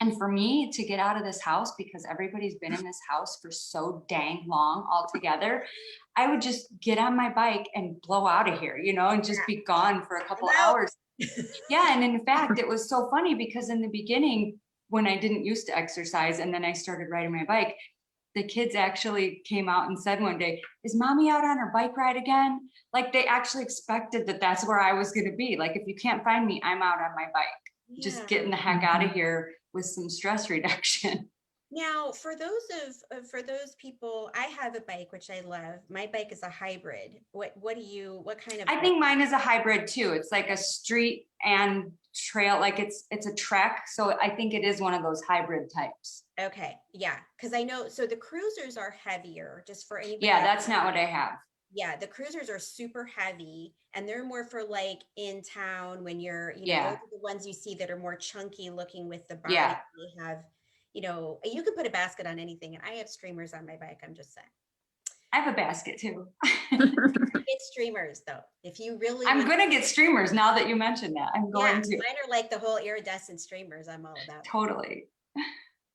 Speaker 2: and for me to get out of this house, because everybody's been in this house for so dang long all together, I would just get on my bike and blow out of here, and just be gone for a couple hours. Yeah. And in fact, it was so funny because in the beginning, when I didn't used to exercise and then I started riding my bike, the kids actually came out and said one day, "Is mommy out on her bike ride again?" Like they actually expected that that's where I was going to be. Like, if you can't find me, I'm out on my bike, just getting the heck out of here with some stress reduction.
Speaker 3: Now, for those people, I have a bike which I love. My bike is a hybrid. What kind of
Speaker 2: I think mine is a hybrid too. It's like a street and trail, like it's a trek. So I think it is one of those hybrid types.
Speaker 3: Okay, yeah, because I know, so the cruisers are heavier, just for anybody.
Speaker 2: Yeah, that's not what I have.
Speaker 3: Yeah, the cruisers are super heavy and they're more for like in town when you're, those are the ones you see that are more chunky looking with the body.
Speaker 2: Yeah.
Speaker 3: They have, you can put a basket on anything, and I have streamers on my bike, I'm just saying.
Speaker 2: I have a basket too.
Speaker 3: Get streamers though. If you really
Speaker 2: I'm gonna get streamers now that you mentioned that. I'm going to.
Speaker 3: Mine are like the whole iridescent streamers. I'm all about it.
Speaker 2: Totally.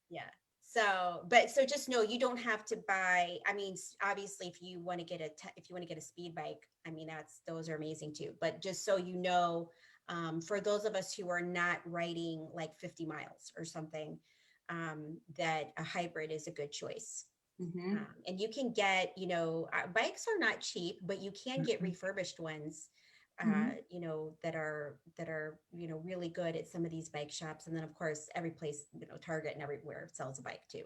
Speaker 3: Yeah. So just know you don't have to buy. I mean, obviously, if you want to get a speed bike, I mean, those are amazing too. But just so you know, for those of us who are not riding like 50 miles or something, that a hybrid is a good choice.
Speaker 2: Mm-hmm.
Speaker 3: And you can get, bikes are not cheap, but you can get refurbished ones, that are really good at some of these bike shops. And then of course, every place, Target and everywhere sells a bike too.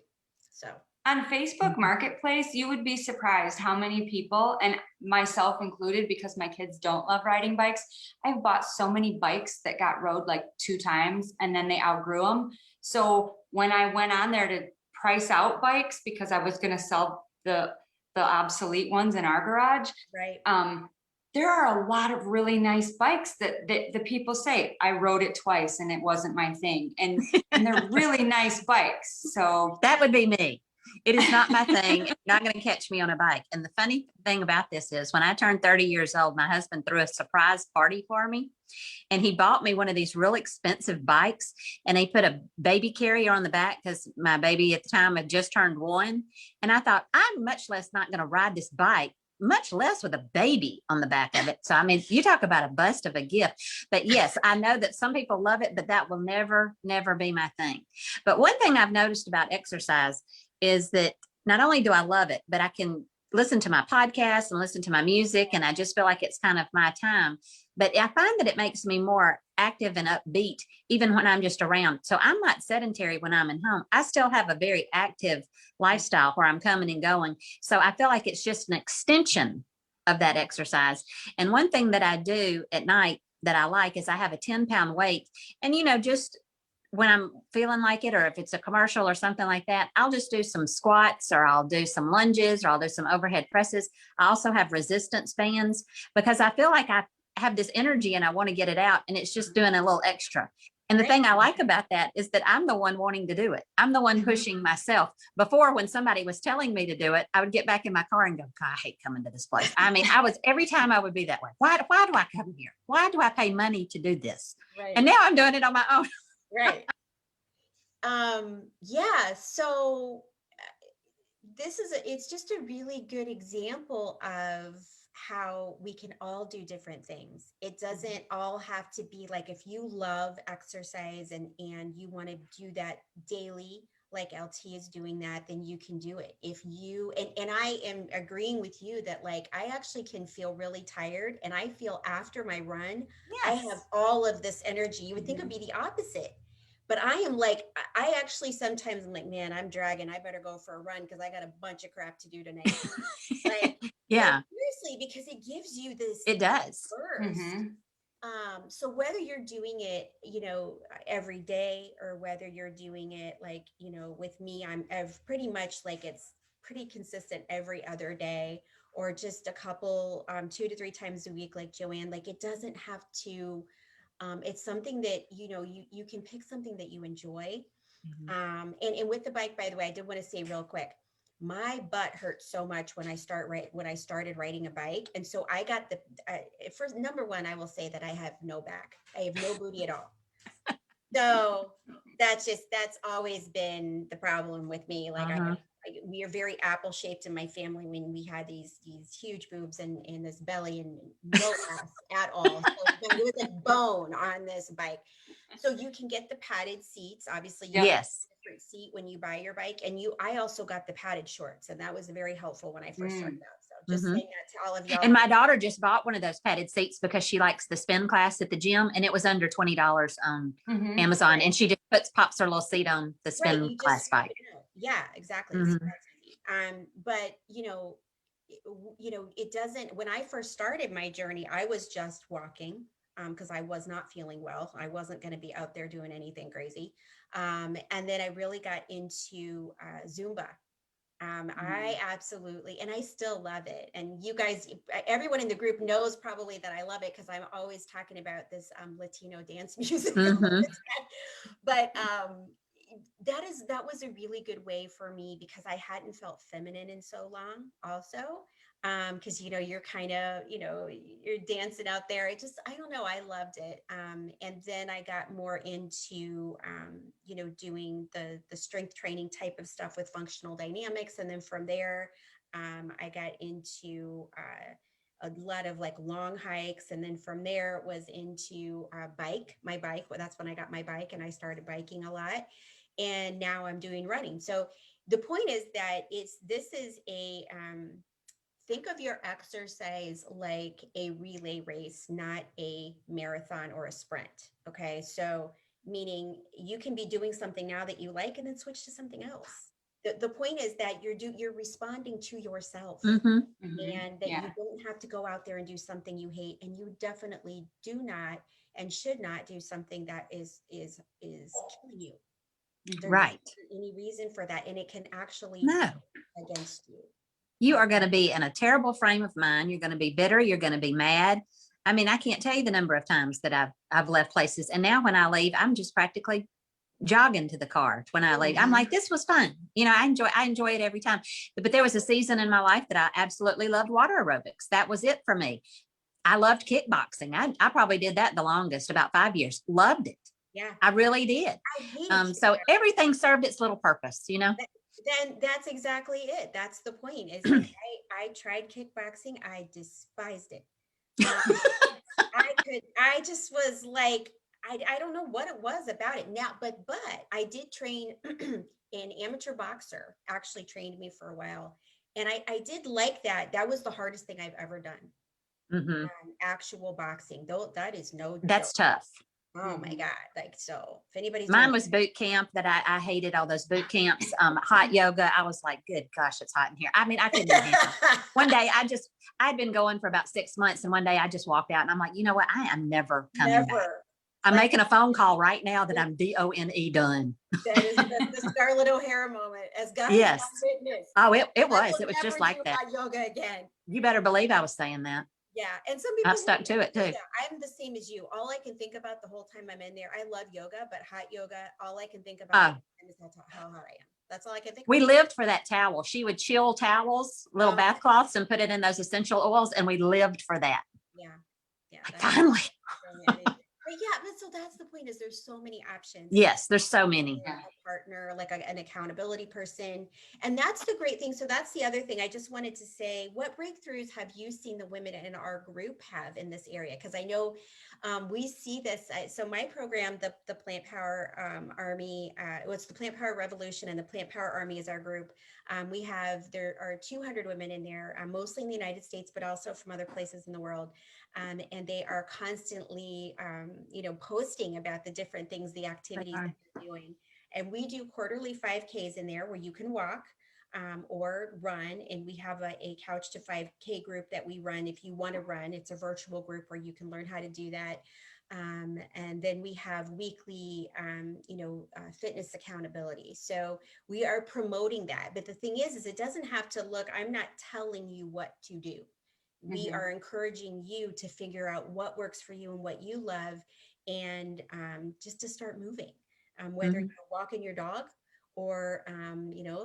Speaker 3: So
Speaker 2: On Facebook Marketplace, you would be surprised how many people, and myself included, because my kids don't love riding bikes, I've bought so many bikes that got rode like 2 times and then they outgrew them. So when I went on there to price out bikes, because I was going to sell the obsolete ones in our garage,
Speaker 3: Right.
Speaker 2: there are a lot of really nice bikes that the people say, I rode it twice and it wasn't my thing. And they're really nice bikes. So
Speaker 1: That would be me. It is not my thing. You're not going to catch me on a bike. And the funny thing about this is when I turned 30 years old, my husband threw a surprise party for me. And he bought me one of these real expensive bikes. And he put a baby carrier on the back because my baby at the time had just turned 1. And I thought, I'm much less not going to ride this bike, much less with a baby on the back of it. So, I mean, you talk about a bust of a gift. But yes, I know that some people love it, but that will never, never be my thing. But one thing I've noticed about exercise is that not only do I love it, but I can listen to my podcast and listen to my music. And I just feel like it's kind of my time. But I find that it makes me more active and upbeat, even when I'm just around. So I'm not sedentary when I'm at home. I still have a very active lifestyle where I'm coming and going. So I feel like it's just an extension of that exercise. And one thing that I do at night that I like is I have a 10-pound weight. And, just when I'm feeling like it, or if it's a commercial or something like that, I'll just do some squats, or I'll do some lunges, or I'll do some overhead presses. I also have resistance bands because I feel like I have this energy and I want to get it out, and it's just doing a little extra. And the thing I like about that is that I'm the one wanting to do it. I'm the one pushing myself. Before, when somebody was telling me to do it, I would get back in my car and go, God, I hate coming to this place. I mean, every time I would be that way. Why do I come here? Why do I pay money to do this?
Speaker 3: Right.
Speaker 1: And now I'm doing it on my own.
Speaker 3: Right. Yeah. So it's just a really good example of how we can all do different things. It doesn't all have to be like, if you love exercise and you want to do that daily, like LT is doing that, then you can do it. If you, and I am agreeing with you that like, I actually can feel really tired, and I feel after my run, I have all of this energy. You would think it would be the opposite. But I am like, I actually sometimes I'm like, man, I'm dragging. I better go for a run because I got a bunch of crap to do tonight. Like,
Speaker 1: Yeah,
Speaker 3: seriously, because it gives you this.
Speaker 1: it does.
Speaker 3: Burst. So whether you're doing it, every day, or whether you're doing it like, with me, I've pretty much like, it's pretty consistent every other day, or just a couple, 2 to 3 times a week, like Joanne. Like, it doesn't have to. It's something that, you can pick something that you enjoy. And with the bike, by the way, I did want to say real quick, my butt hurt so much when I started riding a bike. And so I got first, number one, I will say that I have no back. I have no booty at all. So that's always been the problem with me. Like, we are very apple shaped in my family, when we had these huge boobs and this belly and no ass at all. So there was a bone on this bike. So you can get the padded seats. Obviously, you get a different seat when you buy your bike. And I also got the padded shorts, and that was very helpful when I first started out. So just saying that to all of y'all.
Speaker 1: And my daughter just bought one of those padded seats because she likes the spin class at the gym, and it was under $20 on Amazon. And she just pops her little seat on the spin class bike.
Speaker 3: Yeah, exactly. But it doesn't. When I first started my journey, I was just walking, because I was not feeling well. I wasn't going to be out there doing anything crazy. And then I really got into Zumba. I absolutely, and I still love it. And you guys, everyone in the group knows probably that I love it, because I'm always talking about this Latino dance music. But that was a really good way for me, because I hadn't felt feminine in so long also. Because you're kind of, you're dancing out there. I don't know, I loved it. And then I got more into doing the strength training type of stuff with functional dynamics. And then from there, I got into a lot of like long hikes. And then from there was into my bike. Well, that's when I got my bike and I started biking a lot. And now I'm doing running. So the point is that this is a, think of your exercise like a relay race, not a marathon or a sprint. Okay. So meaning you can be doing something now that you like, and then switch to something else. the point is that you're responding to yourself,
Speaker 1: Mm-hmm.
Speaker 3: and that
Speaker 2: Yeah.
Speaker 3: you don't have to go out there and do something you hate, and you definitely do not and should not do something that is killing you. There
Speaker 1: Right.
Speaker 3: isn't any reason for that, and it can actually
Speaker 1: No.
Speaker 3: be against you.
Speaker 1: You are going to be in a terrible frame of mind. You're going to be bitter. You're going to be mad. I mean, I can't tell you the number of times that I've left places. And now when I leave, I'm just practically jogging to the car when I leave. I'm like, this was fun. You know, I enjoy it every time. But there was a season in my life that I absolutely loved water aerobics. That was it for me. I loved kickboxing. I probably did that the longest, about 5 years. Loved it.
Speaker 3: Yeah,
Speaker 1: I really did.
Speaker 3: I hated
Speaker 1: So
Speaker 3: kickboxing.
Speaker 1: everything served its little purpose, you know?
Speaker 3: Then that's exactly it. That's the point. Is like I tried kickboxing. I despised it. Um, I just was like, I don't know what it was about it now, but I did train an amateur boxer actually trained me for a while. And I did like that. That was the hardest thing I've ever done.
Speaker 1: Mm-hmm.
Speaker 3: Actual boxing, though, that is no
Speaker 1: That's
Speaker 3: joke.
Speaker 1: tough.
Speaker 3: Oh my God. Like, so if anybody's
Speaker 1: Mine
Speaker 3: doing
Speaker 1: was boot camp that I hated all those boot camps. Hot yoga. I was like, good gosh, it's hot in here. I mean, I couldn't even handle it. One day I'd been going for about 6 months, and one day I just walked out and I'm like, you know what? I am never coming back.
Speaker 3: never.
Speaker 1: I'm
Speaker 3: Like,
Speaker 1: making a phone call right now that I'm DONE done.
Speaker 3: that is the Scarlett O'Hara moment, as God is
Speaker 1: Yes.
Speaker 3: my witness.
Speaker 1: Oh, it
Speaker 3: I
Speaker 1: was.
Speaker 3: will
Speaker 1: It was
Speaker 3: never
Speaker 1: just like
Speaker 3: do
Speaker 1: that.
Speaker 3: hot yoga again.
Speaker 1: You better believe I was saying that.
Speaker 3: Yeah, and some people
Speaker 1: I've stuck to it too.
Speaker 3: yoga. I'm the same as you. All I can think about the whole time I'm in there, I love yoga, but hot yoga, all I can think about is how hot I am. That's all I can think
Speaker 1: We
Speaker 3: about.
Speaker 1: lived for that towel. She would chill towels, little bath cloths, and put it in those essential oils, and we lived for that.
Speaker 3: Yeah, yeah.
Speaker 1: Finally.
Speaker 3: But yeah, but so that's the point, is there's so many options.
Speaker 1: Yes, there's so many.
Speaker 3: A partner, like an accountability person. And that's the great thing. So that's the other thing I just wanted to say. What breakthroughs have you seen the women in our group have in this area? Because I know we see this. So my program, the Plant Power Army, it's the Plant Power Revolution, and the Plant Power Army is our group. There are 200 women in there, mostly in the United States, but also from other places in the world. And they are constantly, posting about the different things, the activities that they're doing. And we do quarterly 5Ks in there where you can walk or run. And we have a Couch to 5K group that we run. If you want to run, it's a virtual group where you can learn how to do that. And then we have weekly, fitness accountability. So we are promoting that. But the thing is it doesn't have to look, I'm not telling you what to do. We are encouraging you to figure out what works for you and what you love, and just to start moving, whether you're walking your dog or,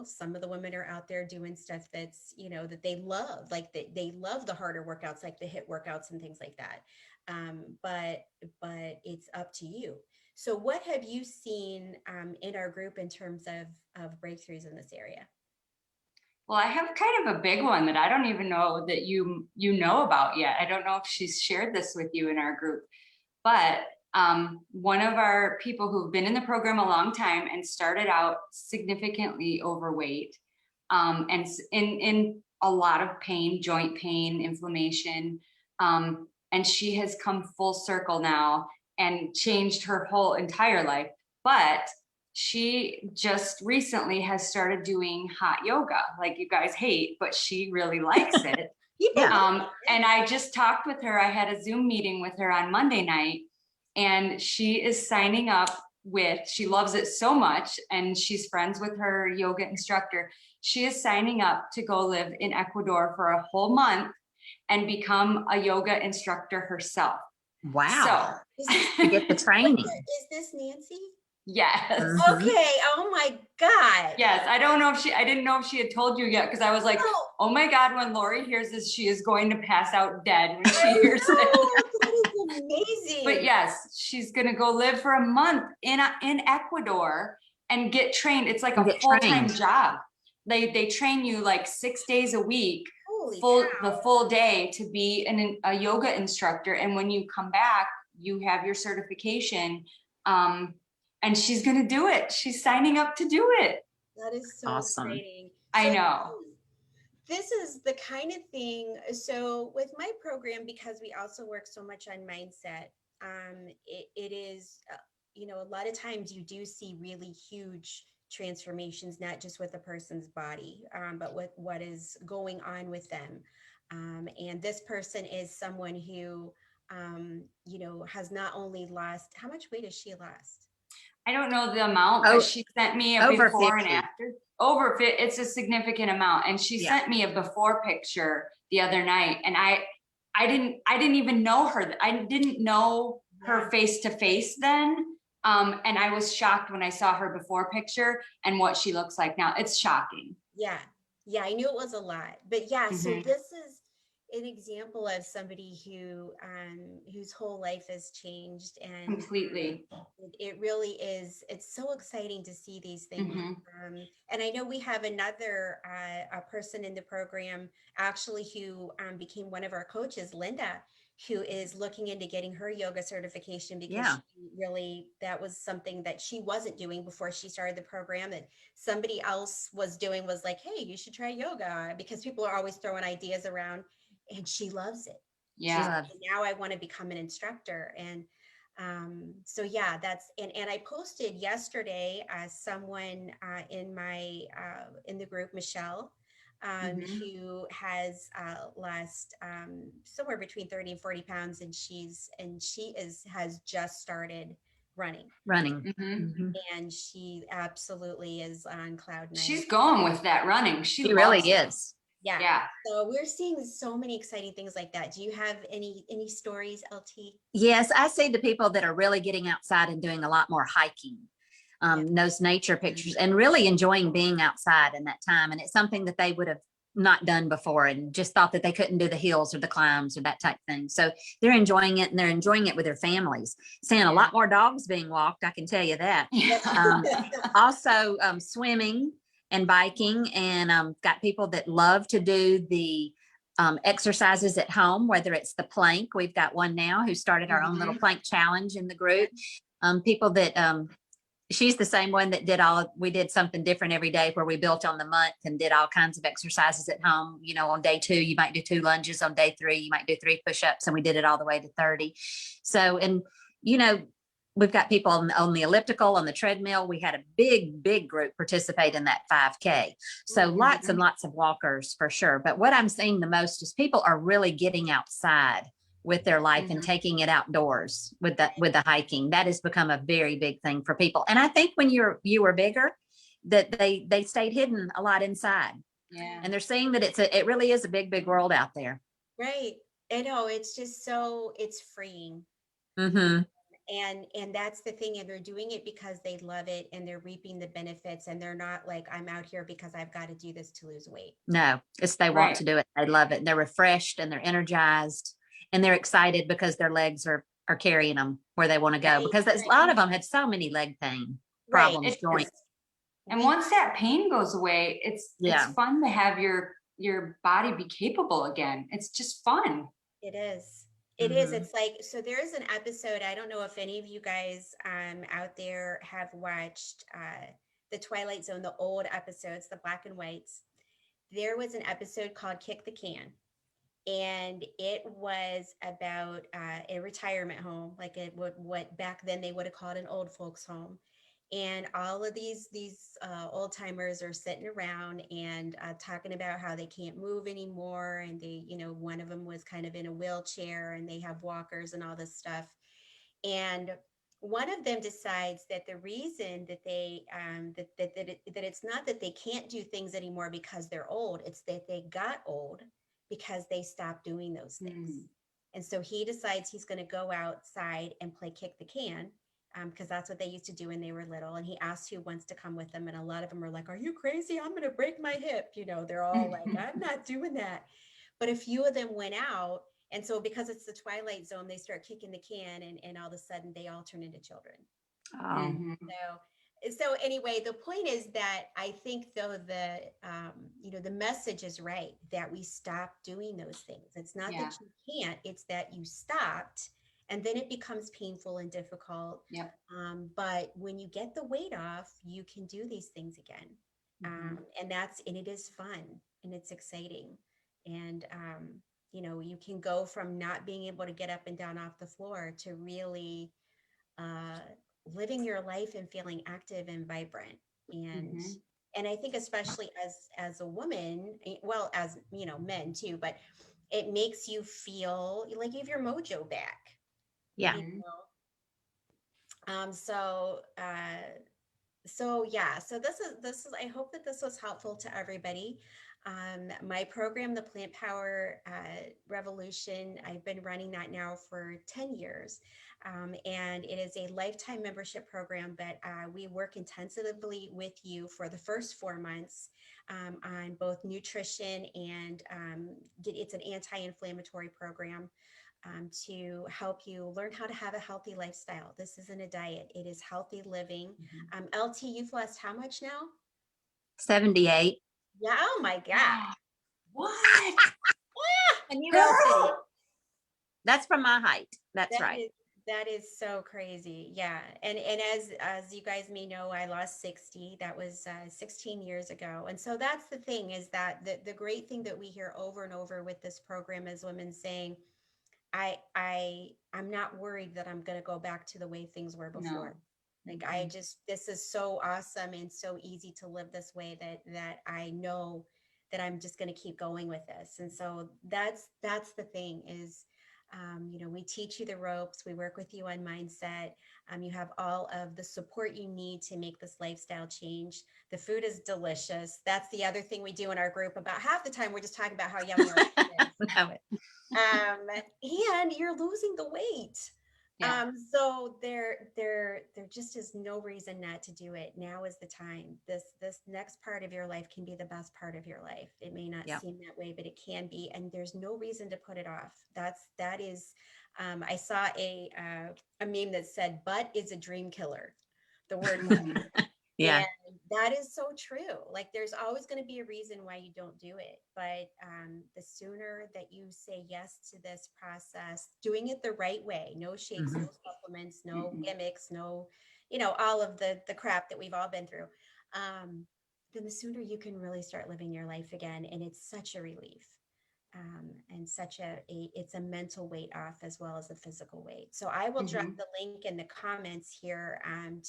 Speaker 3: some of the women are out there doing stuff that's, that they love, like they love the harder workouts, like the HIIT workouts and things like that. But it's up to you. So what have you seen in our group in terms of breakthroughs in this area?
Speaker 2: Well, I have kind of a big one that I don't even know that you know about yet. I don't know if she's shared this with you in our group, but one of our people who've been in the program a long time and started out significantly overweight, and in a lot of pain, joint pain, inflammation, and she has come full circle now and changed her whole entire life. But she just recently has started doing hot yoga, like you guys hate, but she really likes it. And I just talked with her. I had a Zoom meeting with her on Monday night, and she is signing up she loves it so much, and she's friends with her yoga instructor. She is signing up to go live in Ecuador for a whole month and become a yoga instructor herself.
Speaker 1: Wow.
Speaker 2: So
Speaker 1: to get the training.
Speaker 3: Is this Nancy?
Speaker 2: Yes.
Speaker 3: Okay. Oh my God.
Speaker 2: Yes. I didn't know if she had told you yet, because I was like, oh my God, when Lori hears this, she is going to pass out dead when she hears this.
Speaker 3: That is amazing.
Speaker 2: But yes, she's going to go live for a month in Ecuador and get trained. It's like a full-time job. They train you like 6 days a week, the full day, to be a yoga instructor. And when you come back, you have your certification. And she's going to do it. She's signing up to do it.
Speaker 3: That is so
Speaker 1: awesome.
Speaker 3: exciting.
Speaker 2: I know.
Speaker 3: This is the kind of thing. So with my program, because we also work so much on mindset, it is, a lot of times you do see really huge transformations, not just with a person's body, but with what is going on with them. And this person is someone who, you know, has not only lost, how much weight has she lost?
Speaker 2: I don't know the amount,
Speaker 1: Oh,
Speaker 2: but she sent me a
Speaker 1: over
Speaker 2: before and
Speaker 1: 50.
Speaker 2: after. It's a significant amount. And she
Speaker 1: Yeah.
Speaker 2: sent me a before picture the other night. And I didn't even know her. I didn't know her
Speaker 3: Yeah.
Speaker 2: face to face then. And I was shocked when I saw her before picture and what she looks like now. It's shocking.
Speaker 3: Yeah. Yeah, I knew it was a lot. But yeah, so
Speaker 2: Mhm.
Speaker 3: this is an example of somebody who whose whole life has changed, and
Speaker 2: Completely.
Speaker 3: it really is, it's so exciting to see these things.
Speaker 2: Mhm.
Speaker 3: And I know we have another a person in the program actually who became one of our coaches, Linda, who is looking into getting her yoga certification because
Speaker 1: Yeah.
Speaker 3: she really, that was something that she wasn't doing before she started the program, that somebody else was doing, was like, hey, you should try yoga, because people are always throwing ideas around, and she loves it. She's
Speaker 2: Yeah.
Speaker 3: like, now I want to become an instructor. And so yeah, that's, and I posted yesterday, someone in the group, Michelle,
Speaker 2: Mhm.
Speaker 3: who has lost somewhere between 30 and 40 pounds, and has just started running,
Speaker 1: Running.
Speaker 2: Mhm.
Speaker 1: Mhm.
Speaker 3: and she absolutely is on cloud nine.
Speaker 2: She's going with that running. She
Speaker 1: She really
Speaker 2: loves it.
Speaker 1: is.
Speaker 3: Yeah.
Speaker 2: Yeah.
Speaker 3: So we're seeing so many exciting things like that. Do you have any stories, LT?
Speaker 1: Yes, I see the people that are really getting outside and doing a lot more hiking,
Speaker 3: Yeah.
Speaker 1: those nature pictures, and really enjoying being outside in that time. And it's something that they would have not done before and just thought that they couldn't do the hills or the climbs or that type thing. So they're enjoying it, and they're enjoying it with their families. Seeing a lot more dogs being walked, I can tell you that. Um, Also, swimming and biking, and got people that love to do the exercises at home, whether it's the plank. We've got one now who started our own little
Speaker 2: Mhm.
Speaker 1: plank challenge in the group. People that she's the same one that we did something different every day, where we built on the month and did all kinds of exercises at home. You know, on day 2, you might do 2 lunges. On day 3, you might do 3 push-ups, and we did it all the way to 30. So, and you know, we've got people on the elliptical, on the treadmill. We had a big group participate in that 5K. So lots and
Speaker 2: Mhm.
Speaker 1: lots of walkers for sure. But what I'm seeing the most is people are really getting outside with their life and
Speaker 2: Mhm.
Speaker 1: taking it outdoors with the hiking. That has become a very big thing for people. And I think when you were bigger, that they stayed hidden a lot inside.
Speaker 2: Yeah.
Speaker 1: And they're seeing that it really is a big world out there.
Speaker 3: Right. I know, it's just so, it's freeing.
Speaker 1: Mm-hmm.
Speaker 3: And that's the thing. And they're doing it because they love it, and they're reaping the benefits, and they're not like, I'm out here because I've got to do this to lose weight.
Speaker 1: No, it's they want
Speaker 2: Right.
Speaker 1: to do it. They love it. They're refreshed and they're energized and they're excited because their legs are carrying them where they want to go.
Speaker 3: Right.
Speaker 1: Because a
Speaker 3: Right.
Speaker 1: lot of them had so many leg pain
Speaker 3: Right.
Speaker 1: problems,
Speaker 2: It
Speaker 1: joint.
Speaker 2: is. And
Speaker 3: We,
Speaker 2: once that pain goes away, it's
Speaker 1: Yeah.
Speaker 2: fun to have your body be capable again. It's just fun.
Speaker 3: it is. It is.
Speaker 1: Mm-hmm.
Speaker 3: It's like, so there is an episode, I don't know if any of you guys out there have watched the Twilight Zone, the old episodes, the black and whites. There was an episode called Kick the Can, and it was about a retirement home, like what back then they would have called an old folks home. And all of these old timers are sitting around and talking about how they can't move anymore, and they, you know, one of them was kind of in a wheelchair, and they have walkers and all this stuff. And one of them decides that the reason that they that it's not that they can't do things anymore because they're old, it's that they got old because they stopped doing those things.
Speaker 2: Mm.
Speaker 3: And so he decides he's going to go outside and play kick the can, because that's what they used to do when they were little. And he asks who wants to come with them, and a lot of them are like, are you crazy? I'm going to break my hip. You know, they're all like, I'm not doing that. But a few of them went out, and so because it's the Twilight Zone, they start kicking the can, and all of a sudden they all turn into children.
Speaker 1: Oh,
Speaker 2: Mhm.
Speaker 3: So anyway, the point is that I think, though, the message is right, that we stop doing those things. It's not
Speaker 2: Yeah.
Speaker 3: that you can't, it's that you stopped, and then it becomes painful and difficult.
Speaker 2: Yep.
Speaker 3: But when you get the weight off, you can do these things again.
Speaker 2: Mhm.
Speaker 3: And it is fun, and it's exciting. And you can go from not being able to get up and down off the floor to really uh, living your life and feeling active and vibrant. And
Speaker 2: Mhm.
Speaker 3: and I think especially as a woman, well, as you know, men too, but it makes you feel like you have your mojo back,
Speaker 1: Yeah.
Speaker 3: you
Speaker 2: Mhm.
Speaker 3: know. So yeah, so this is I hope that this was helpful to everybody. My program, the Plant Power Revolution, I've been running that now for 10 years. And it is a lifetime membership program, but we work intensively with you for the first 4 months on both nutrition and it's an anti-inflammatory program to help you learn how to have a healthy lifestyle. This isn't a diet, it is healthy living.
Speaker 2: Mhm.
Speaker 3: LT, you've lost how much now?
Speaker 1: 78.
Speaker 3: Yeah, oh my God.
Speaker 2: What?
Speaker 1: And you will too.
Speaker 2: Girl!
Speaker 1: That's from my height. That's
Speaker 3: That
Speaker 1: right.
Speaker 3: is that is so crazy. Yeah. And as you guys may know, I lost 60. That was 16 years ago. And so that's the thing, is that the great thing that we hear over and over with this program is women saying, I'm not worried that I'm going to go back to the way things were
Speaker 2: No.
Speaker 3: before. Like
Speaker 2: Mhm.
Speaker 3: this is so awesome and so easy to live this way that I know that I'm just going to keep going with this. And so that's the thing is, we teach you the ropes. We work with you on mindset. You have all of the support you need to make this lifestyle change. The food is delicious. That's the other thing we do in our group. About half the time, we're just talking about how yummy our food is.
Speaker 1: No,
Speaker 3: And you're losing the weight.
Speaker 2: Yeah.
Speaker 3: So there just is no reason not to do it. Now is the time. This next part of your life can be the best part of your life. It may not
Speaker 1: yeah.
Speaker 3: seem that way, but it can be, and there's no reason to put it off. That is. I saw a meme that said, "Butt is a dream killer." The word "butt."
Speaker 2: Mhm.
Speaker 1: Yeah.
Speaker 3: And that is so true. Like there's always going to be a reason why you don't do it. But the sooner that you say yes to this process, doing it the right way, no shakes, no
Speaker 1: Mhm.
Speaker 3: supplements, no
Speaker 2: Mhm.
Speaker 3: gimmicks, no, all of the crap that we've all been through, then the sooner you can really start living your life again. And it's such a relief. And such it's a mental weight off as well as a physical weight. So I will drop
Speaker 2: Mhm.
Speaker 3: the link in the comments here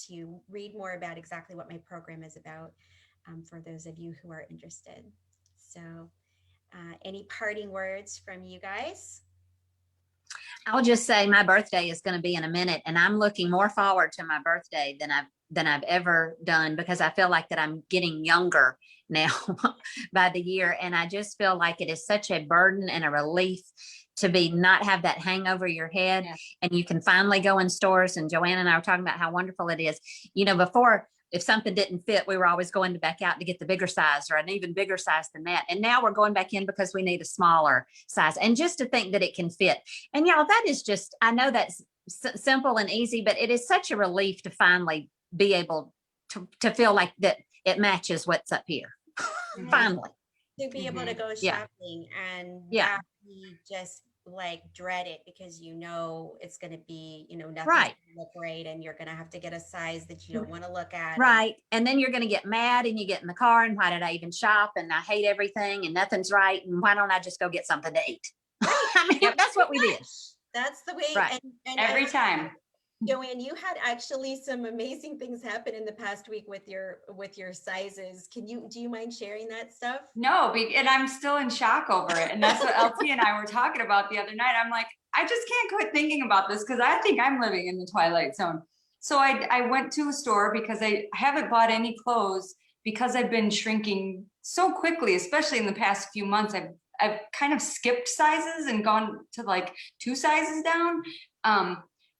Speaker 3: to read more about exactly what my program is about for those of you who are interested. So any parting words from you guys?
Speaker 1: I'll just say my birthday is going to be in a minute, and I'm looking more forward to my birthday than I've ever done, because I feel like that I'm getting younger now by the year, and I just feel like it is such a burden and a relief to be not have that hang over your head.
Speaker 2: Yeah.
Speaker 1: And you can finally go in stores, and Joanne and I were talking about how wonderful it is. Before, if something didn't fit, we were always going back out to get the bigger size or an even bigger size than that. And now we're going back in because we need a smaller size. And just to think that it can fit. And y'all, that is just, I know that's simple and easy, but it is such a relief to finally be able to feel like that it matches what's up here.
Speaker 3: Right.
Speaker 1: Finally.
Speaker 3: To be able to
Speaker 2: Mhm.
Speaker 3: go
Speaker 1: Yeah.
Speaker 3: shopping and
Speaker 1: Yeah.
Speaker 3: not be just like dread it because it's going to be, nothing's
Speaker 1: Right.
Speaker 3: going to look right, and you're going to have to get a size that you don't want to look at. And
Speaker 1: Right. And then you're going to get mad and you get in the car and why did I even shop? And I hate everything and nothing's right. And why don't I just go get something to eat?
Speaker 3: right.
Speaker 1: I mean,
Speaker 2: Yep.
Speaker 1: that's what we did.
Speaker 3: That's the way.
Speaker 1: Right.
Speaker 3: And
Speaker 2: Every time.
Speaker 3: Joanne, you had actually some amazing things happen in the past week with your sizes. Do you mind sharing that stuff?
Speaker 2: No, and I'm still in shock over it. And that's what LT and I were talking about the other night. I'm like, I just can't quit thinking about this because I think I'm living in the twilight zone. So I went to a store because I haven't bought any clothes because I've been shrinking so quickly, especially in the past few months. I've kind of skipped sizes and gone to like 2 sizes down.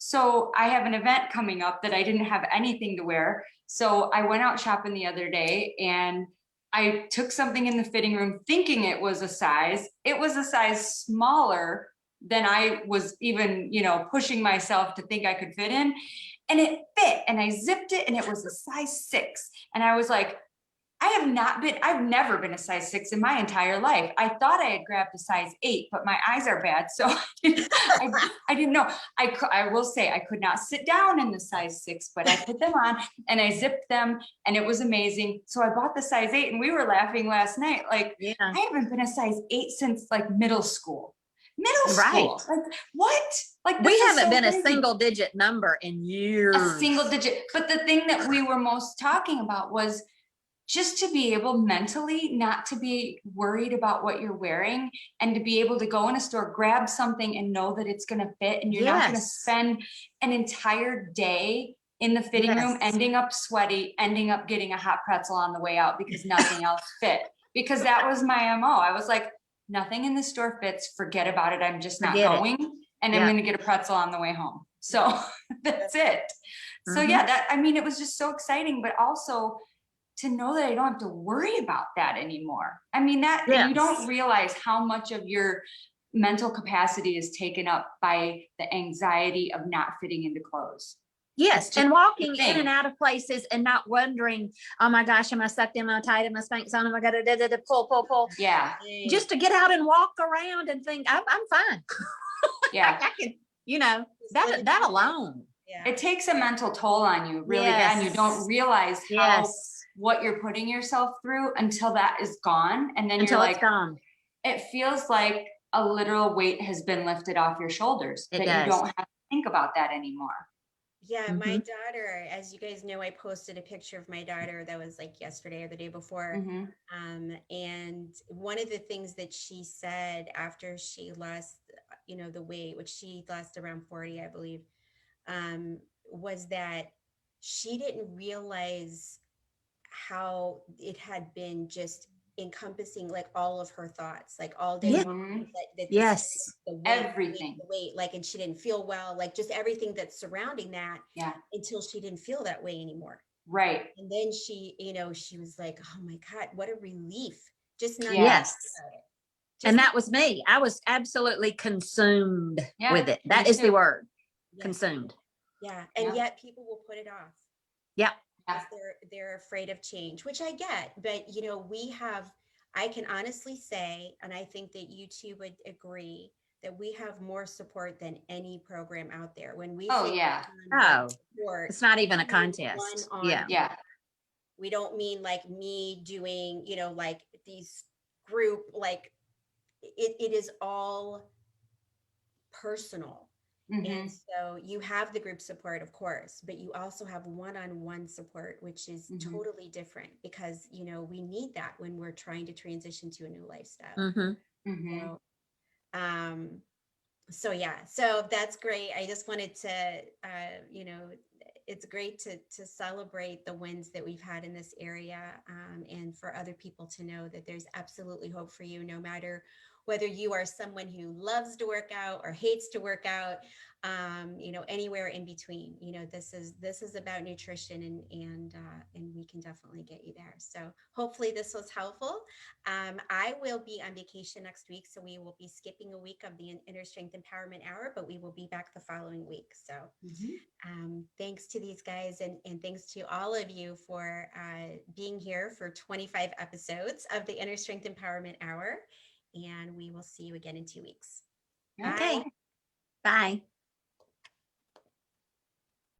Speaker 2: So I have an event coming up that I didn't have anything to wear. So I went out shopping the other day and I took something in the fitting room thinking it was a size. It was a size smaller than I was even, pushing myself to think I could fit in. And it fit and I zipped it and it was a size 6. And I was like, I've never been a size 6 in my entire life. I thought I had grabbed a size 8, but my eyes are bad. So I didn't know. I will say I could not sit down in the size 6, but I put them on and I zipped them and it was amazing. So I bought the size 8 and we were laughing last night. Like
Speaker 1: Yeah.
Speaker 2: I haven't been a size 8 since like middle school. Middle
Speaker 1: Right.
Speaker 2: school. Like what? Like
Speaker 1: We
Speaker 2: this is
Speaker 1: haven't
Speaker 2: so
Speaker 1: been a
Speaker 2: crazy.
Speaker 1: single digit number in years.
Speaker 2: A single digit. But the thing that we were most talking about was just to be able mentally not to be worried about what you're wearing and to be able to go in a store, grab something and know that it's going to fit, and you're not going to
Speaker 1: Yes.
Speaker 2: spend an entire day in the fitting room,
Speaker 1: Yes.
Speaker 2: ending up sweaty, ending up getting a hot pretzel on the way out because nothing else fit. Because that was my MO. I was like, nothing in the store fits, forget about it. I'm just not
Speaker 1: Forget it.
Speaker 2: going, and I'm
Speaker 1: Yeah.
Speaker 2: going to get a pretzel on the way home. So that's it. So yeah, that, I mean, it was just so exciting, but also to know that I don't have to worry about that anymore. I mean, that you
Speaker 1: Yes.
Speaker 2: don't realize how much of your mental capacity is taken up by the anxiety of not fitting into clothes.
Speaker 1: Yes,
Speaker 2: It's
Speaker 1: and
Speaker 2: just
Speaker 1: walking
Speaker 2: a thing.
Speaker 1: in and out of places and not wondering, oh my gosh, am I sucked? Am I tight? Am I Spanx on? Am I got to pull?
Speaker 2: Yeah,
Speaker 1: Just to get out and walk around and think, I'm fine.
Speaker 2: yeah.
Speaker 1: I can, you know,
Speaker 3: Just live it
Speaker 1: that
Speaker 3: down.
Speaker 1: alone.
Speaker 3: Yeah.
Speaker 2: It takes a mental toll on you really bad, and you don't realize how
Speaker 1: Yes.
Speaker 2: what you're putting yourself through until that is gone, and then
Speaker 1: Until
Speaker 2: you're
Speaker 1: it's
Speaker 2: like,
Speaker 1: gone.
Speaker 2: it feels like a literal weight has been lifted off your shoulders,
Speaker 1: It
Speaker 2: that
Speaker 1: does.
Speaker 2: you don't have to think about that anymore.
Speaker 3: Yeah, my
Speaker 1: Mhm.
Speaker 3: daughter, as you guys know, I posted a picture of my daughter that was like yesterday or the day before.
Speaker 2: Mhm.
Speaker 3: And one of the things that she said after she lost, the weight, which she lost around 40, I believe, was that she didn't realize how it had been just encompassing like all of her thoughts, like all day
Speaker 1: Yeah.
Speaker 3: long,
Speaker 2: Mhm.
Speaker 3: that
Speaker 1: Yes.
Speaker 3: the weight,
Speaker 2: Everything.
Speaker 3: the weight, like, and she didn't feel well, like just everything that's surrounding that,
Speaker 2: Yeah.
Speaker 3: until she didn't feel that way anymore.
Speaker 2: Right.
Speaker 3: And then she, she was like, oh my God, what a relief. Just not
Speaker 2: Yeah.
Speaker 1: Yes.
Speaker 3: about it.
Speaker 1: And
Speaker 3: Just
Speaker 1: that was me. I was absolutely consumed
Speaker 2: Yeah,
Speaker 1: with it. That
Speaker 2: me
Speaker 1: is the
Speaker 2: too.
Speaker 1: word.
Speaker 3: yes,
Speaker 1: Consumed.
Speaker 3: yeah. And
Speaker 2: Yeah.
Speaker 3: yet people will put it off.
Speaker 1: Yeah.
Speaker 3: Because they're afraid of change, which I get, but I can honestly say, and I think that you two would agree, that we have more support than any program out there. When we
Speaker 2: Oh
Speaker 3: say
Speaker 2: yeah.
Speaker 1: Oh,
Speaker 3: support,
Speaker 1: it's not even a
Speaker 3: we mean
Speaker 1: contest.
Speaker 3: one-on-one.
Speaker 1: Yeah.
Speaker 2: Yeah.
Speaker 3: We don't mean like me doing, like these group, like it is all personal. And
Speaker 2: Mhm.
Speaker 3: so you have the group support, of course, but you also have one-on-one support, which is
Speaker 2: Mhm.
Speaker 3: totally different because, we need that when we're trying to transition to a new lifestyle.
Speaker 1: Mhm.
Speaker 2: Mhm.
Speaker 3: So, yeah, so that's great. I just wanted to, it's great to celebrate the wins that we've had in this area, and for other people to know that there's absolutely hope for you, no matter whether you are someone who loves to work out or hates to work out, anywhere in between. This is about nutrition, and we can definitely get you there. So hopefully this was helpful. I will be on vacation next week, so we will be skipping a week of the Inner Strength Empowerment Hour, but we will be back the following week. So thanks to these guys, and thanks to all of you for being here for 25 episodes of the Inner Strength Empowerment Hour. And we will see you again in 2 weeks.
Speaker 2: Yeah.
Speaker 3: Bye.
Speaker 1: Okay. Bye.